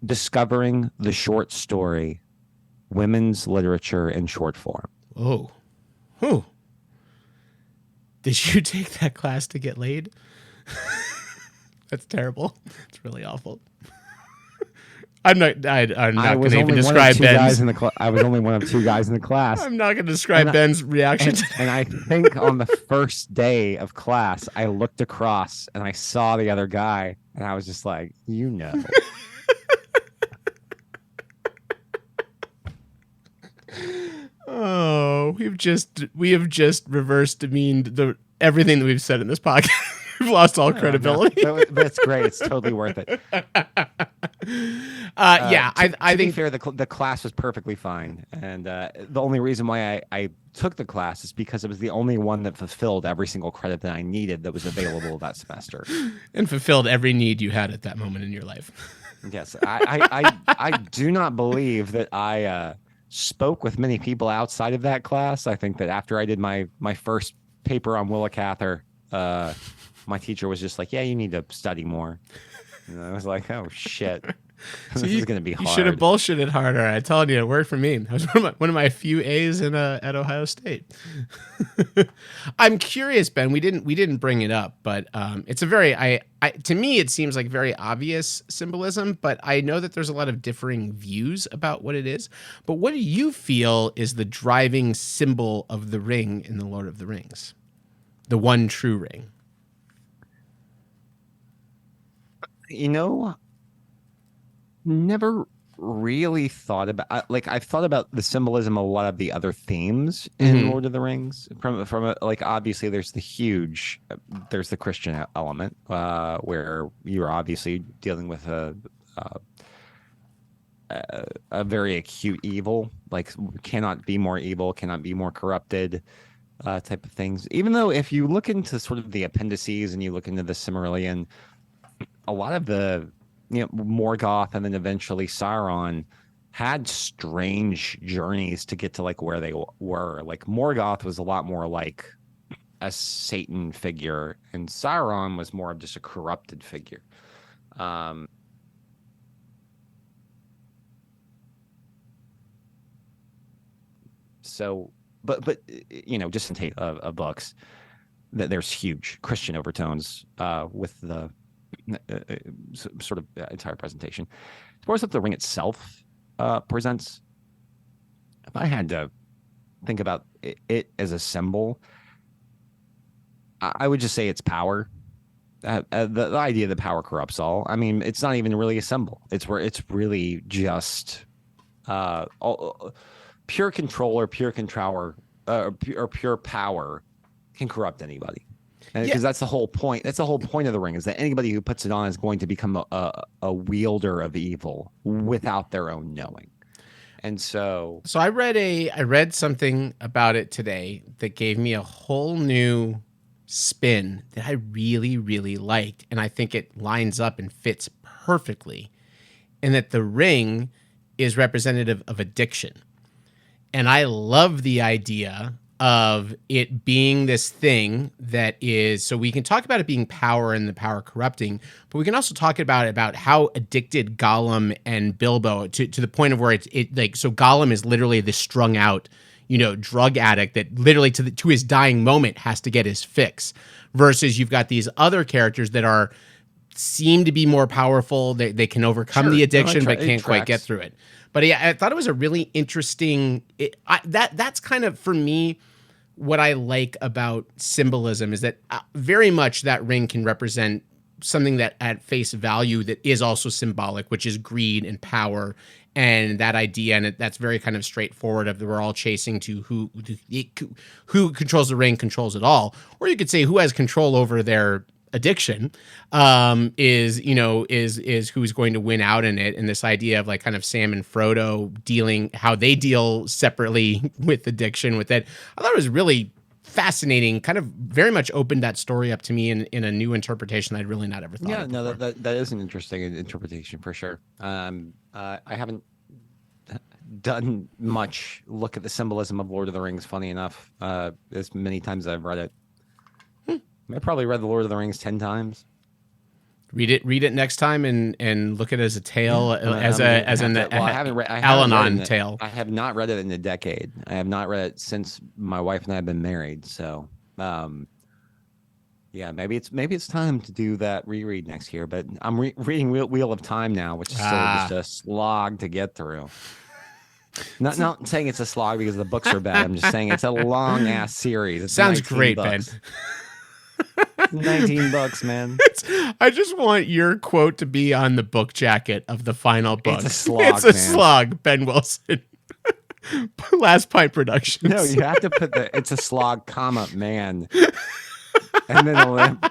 "Discovering the Short Story, Women's Literature in Short Form." Oh, who? Did you take that class to get laid? That's terrible. It's really awful. I'm not going to even describe Ben's. I was only one of two guys in the class. I'm not going to describe Ben's reaction. And I think on the first day of class, I looked across and I saw the other guy, and I was just like, you know. Oh, we have just reverse demeaned everything that we've said in this podcast. We've lost all credibility. No, but it's great. It's totally worth it. I think fair, the class was perfectly fine, and the only reason why I took the class is because it was the only one that fulfilled every single credit that I needed that was available that semester, and fulfilled every need you had at that moment in your life. Yes, I do not believe that I spoke with many people outside of that class. I think that after I did my first paper on Willa Cather, my teacher was just like, "Yeah, you need to study more." And I was like, "Oh shit, this is going to be hard." You should have bullshitted harder. I told you, it worked for me. That was one of my few A's at Ohio State. I'm curious, Ben. We didn't bring it up, but it's a very to me it seems like very obvious symbolism. But I know that there's a lot of differing views about what it is. But what do you feel is the driving symbol of the ring in the Lord of the Rings, the one true ring? You know, never really thought about I've thought about the symbolism of a lot of the other themes in Lord of the Rings from obviously there's the Christian element where you're obviously dealing with a very acute evil, like cannot be more evil, cannot be more corrupted type of things. Even though if you look into sort of the appendices and you look into the Silmarillion, a lot of the Morgoth and then eventually Sauron had strange journeys to get to like where they were. Like Morgoth was a lot more like a Satan figure, and Sauron was more of just a corrupted figure. So, but just in tape of books, that there's huge Christian overtones with the sort of entire presentation. As far as what the ring itself presents, if I had to think about it as a symbol, I would just say it's power. The idea that power corrupts all. I mean, it's not even really a symbol. It's really just pure control or pure pure power can corrupt anybody. Because that's the whole point. That's the whole point of the ring, is that anybody who puts it on is going to become a wielder of evil without their own knowing. And so I read something about it today that gave me a whole new spin that I really, really liked. And I think it lines up and fits perfectly. And that the ring is representative of addiction. And I love the idea of it being this thing that is, so we can talk about it being power and the power corrupting, but we can also talk about how addicted Gollum and Bilbo to the point of where it like, so Gollum is literally this strung out, drug addict that literally to his dying moment has to get his fix, versus you've got these other characters that seem to be more powerful. They can overcome the addiction, but can't quite get through it. But yeah, I thought it was a really interesting, that's kind of, for me, what I like about symbolism is that very much that ring can represent something that at face value that is also symbolic, which is greed and power and that idea. And that's very kind of straightforward of we're all chasing to who controls the ring controls it all. Or you could say who has control over their addiction is who's going to win out in it. And this idea of like kind of Sam and Frodo how they deal separately with addiction with it. I thought it was really fascinating, kind of very much opened that story up to me in a new interpretation I'd really not ever thought of. No, that is an interesting interpretation for sure. I haven't done much look at the symbolism of Lord of the Rings, funny enough, as many times as I've read it. I probably read The Lord of the Rings 10 times. Read it next time and look at it as a tale, as an Al-Anon tale. I have not read it in a decade. I have not read it since my wife and I have been married. So, yeah, maybe it's time to do that reread next year. But I'm reading Wheel of Time now, which is still just a slog to get through. Not saying it's a slog because the books are bad. I'm just saying it's a long ass series. It's Sounds great, books. Ben. 19 bucks, man. I just want your quote to be on the book jacket of the final book. It's a slog. It's a slog, Ben Wilson. Last Pint Productions. No, you have to put it's a slog, comma, man. And then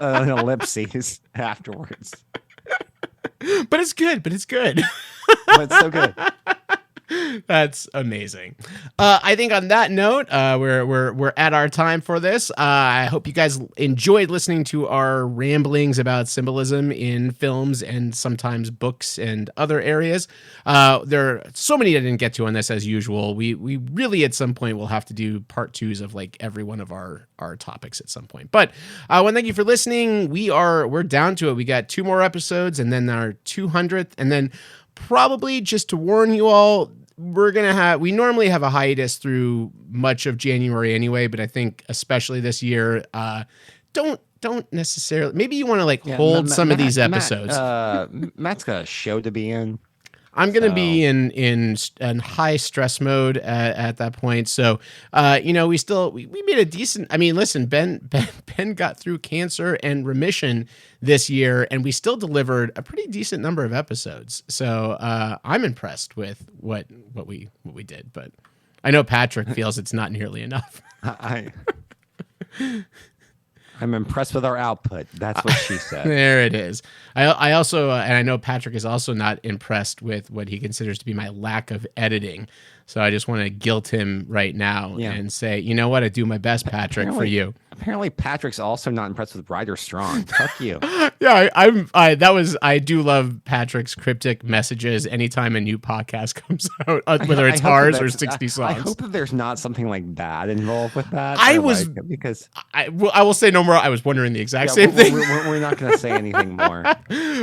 an ellipses afterwards. But it's good. But it's so good. That's amazing. I think on that note, we're at our time for this. I hope you guys enjoyed listening to our ramblings about symbolism in films and sometimes books and other areas. There are so many I didn't get to on this, as usual. We really at some point will have to do part 2s of like every one of our topics at some point. But thank you for listening. We're down to it. We got 2 more episodes and then our 200th, and then probably just to warn you all, we normally have a hiatus through much of January anyway, but I think especially this year, don't necessarily, maybe you want to hold some of these episodes. Matt's got a show to be in. I'm going to be in high stress mode at that point. So, we made a decent, listen, Ben got through cancer and remission this year, and we still delivered a pretty decent number of episodes. So, I'm impressed with what we did, but I know Patrick feels it's not nearly enough. I'm impressed with our output. That's what she said. There it is. I also, and I know Patrick is also not impressed with what he considers to be my lack of editing. So I just want to guilt him right now and say, you know what? I do my best, Patrick, for you. Apparently, Patrick's also not impressed with Ryder Strong. Fuck you. Yeah, I do love Patrick's cryptic messages anytime a new podcast comes out, whether it's ours or 60 songs. I hope that there's not something like bad involved with that. I will say no more. I was wondering the exact same thing. We're not going to say anything more.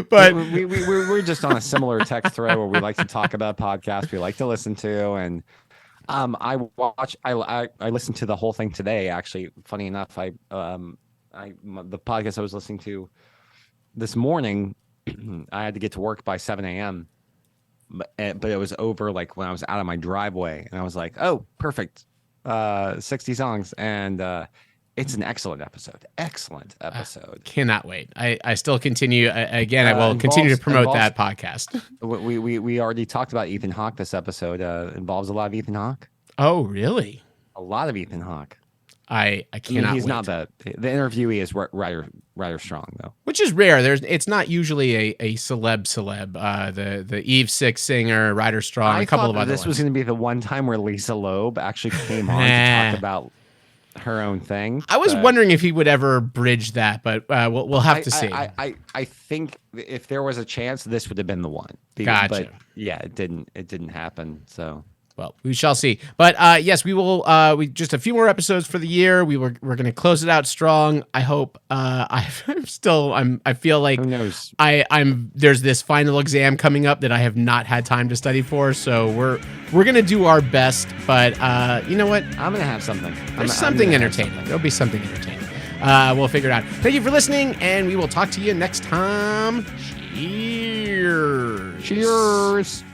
But we're just on a similar text thread where we like to talk about podcasts we like to listen to, and I listened to the whole thing today. Actually, funny enough, the podcast I was listening to this morning, I had to get to work by 7 a.m. But it was over like when I was out of my driveway, and I was like, oh, perfect, 60 songs, and it's an excellent episode. Cannot wait. I still continue. Again, I will continue to promote that podcast. We already talked about Ethan Hawke this episode. Involves a lot of Ethan Hawke. Oh, really? A lot of Ethan Hawke. I cannot he's wait. Not the interviewee is Ryder Strong, though. Which is rare. It's not usually a celeb. The Eve Six singer, Ryder Strong, a couple of other ones. This was going to be the one time where Lisa Loeb actually came on to talk about her own thing. I was wondering if he would ever bridge that, but we'll have to see. I think if there was a chance, this would have been the one. Gotcha. But yeah, it didn't happen. So Well, we shall see. But yes, we will. We just a few more episodes for the year. We're going to close it out strong. I hope. I feel like Who knows? There's this final exam coming up that I have not had time to study for. So we're going to do our best. But you know what? I'm gonna have something. There's something entertaining. There'll be something entertaining. We'll figure it out. Thank you for listening, and we will talk to you next time. Cheers. Cheers.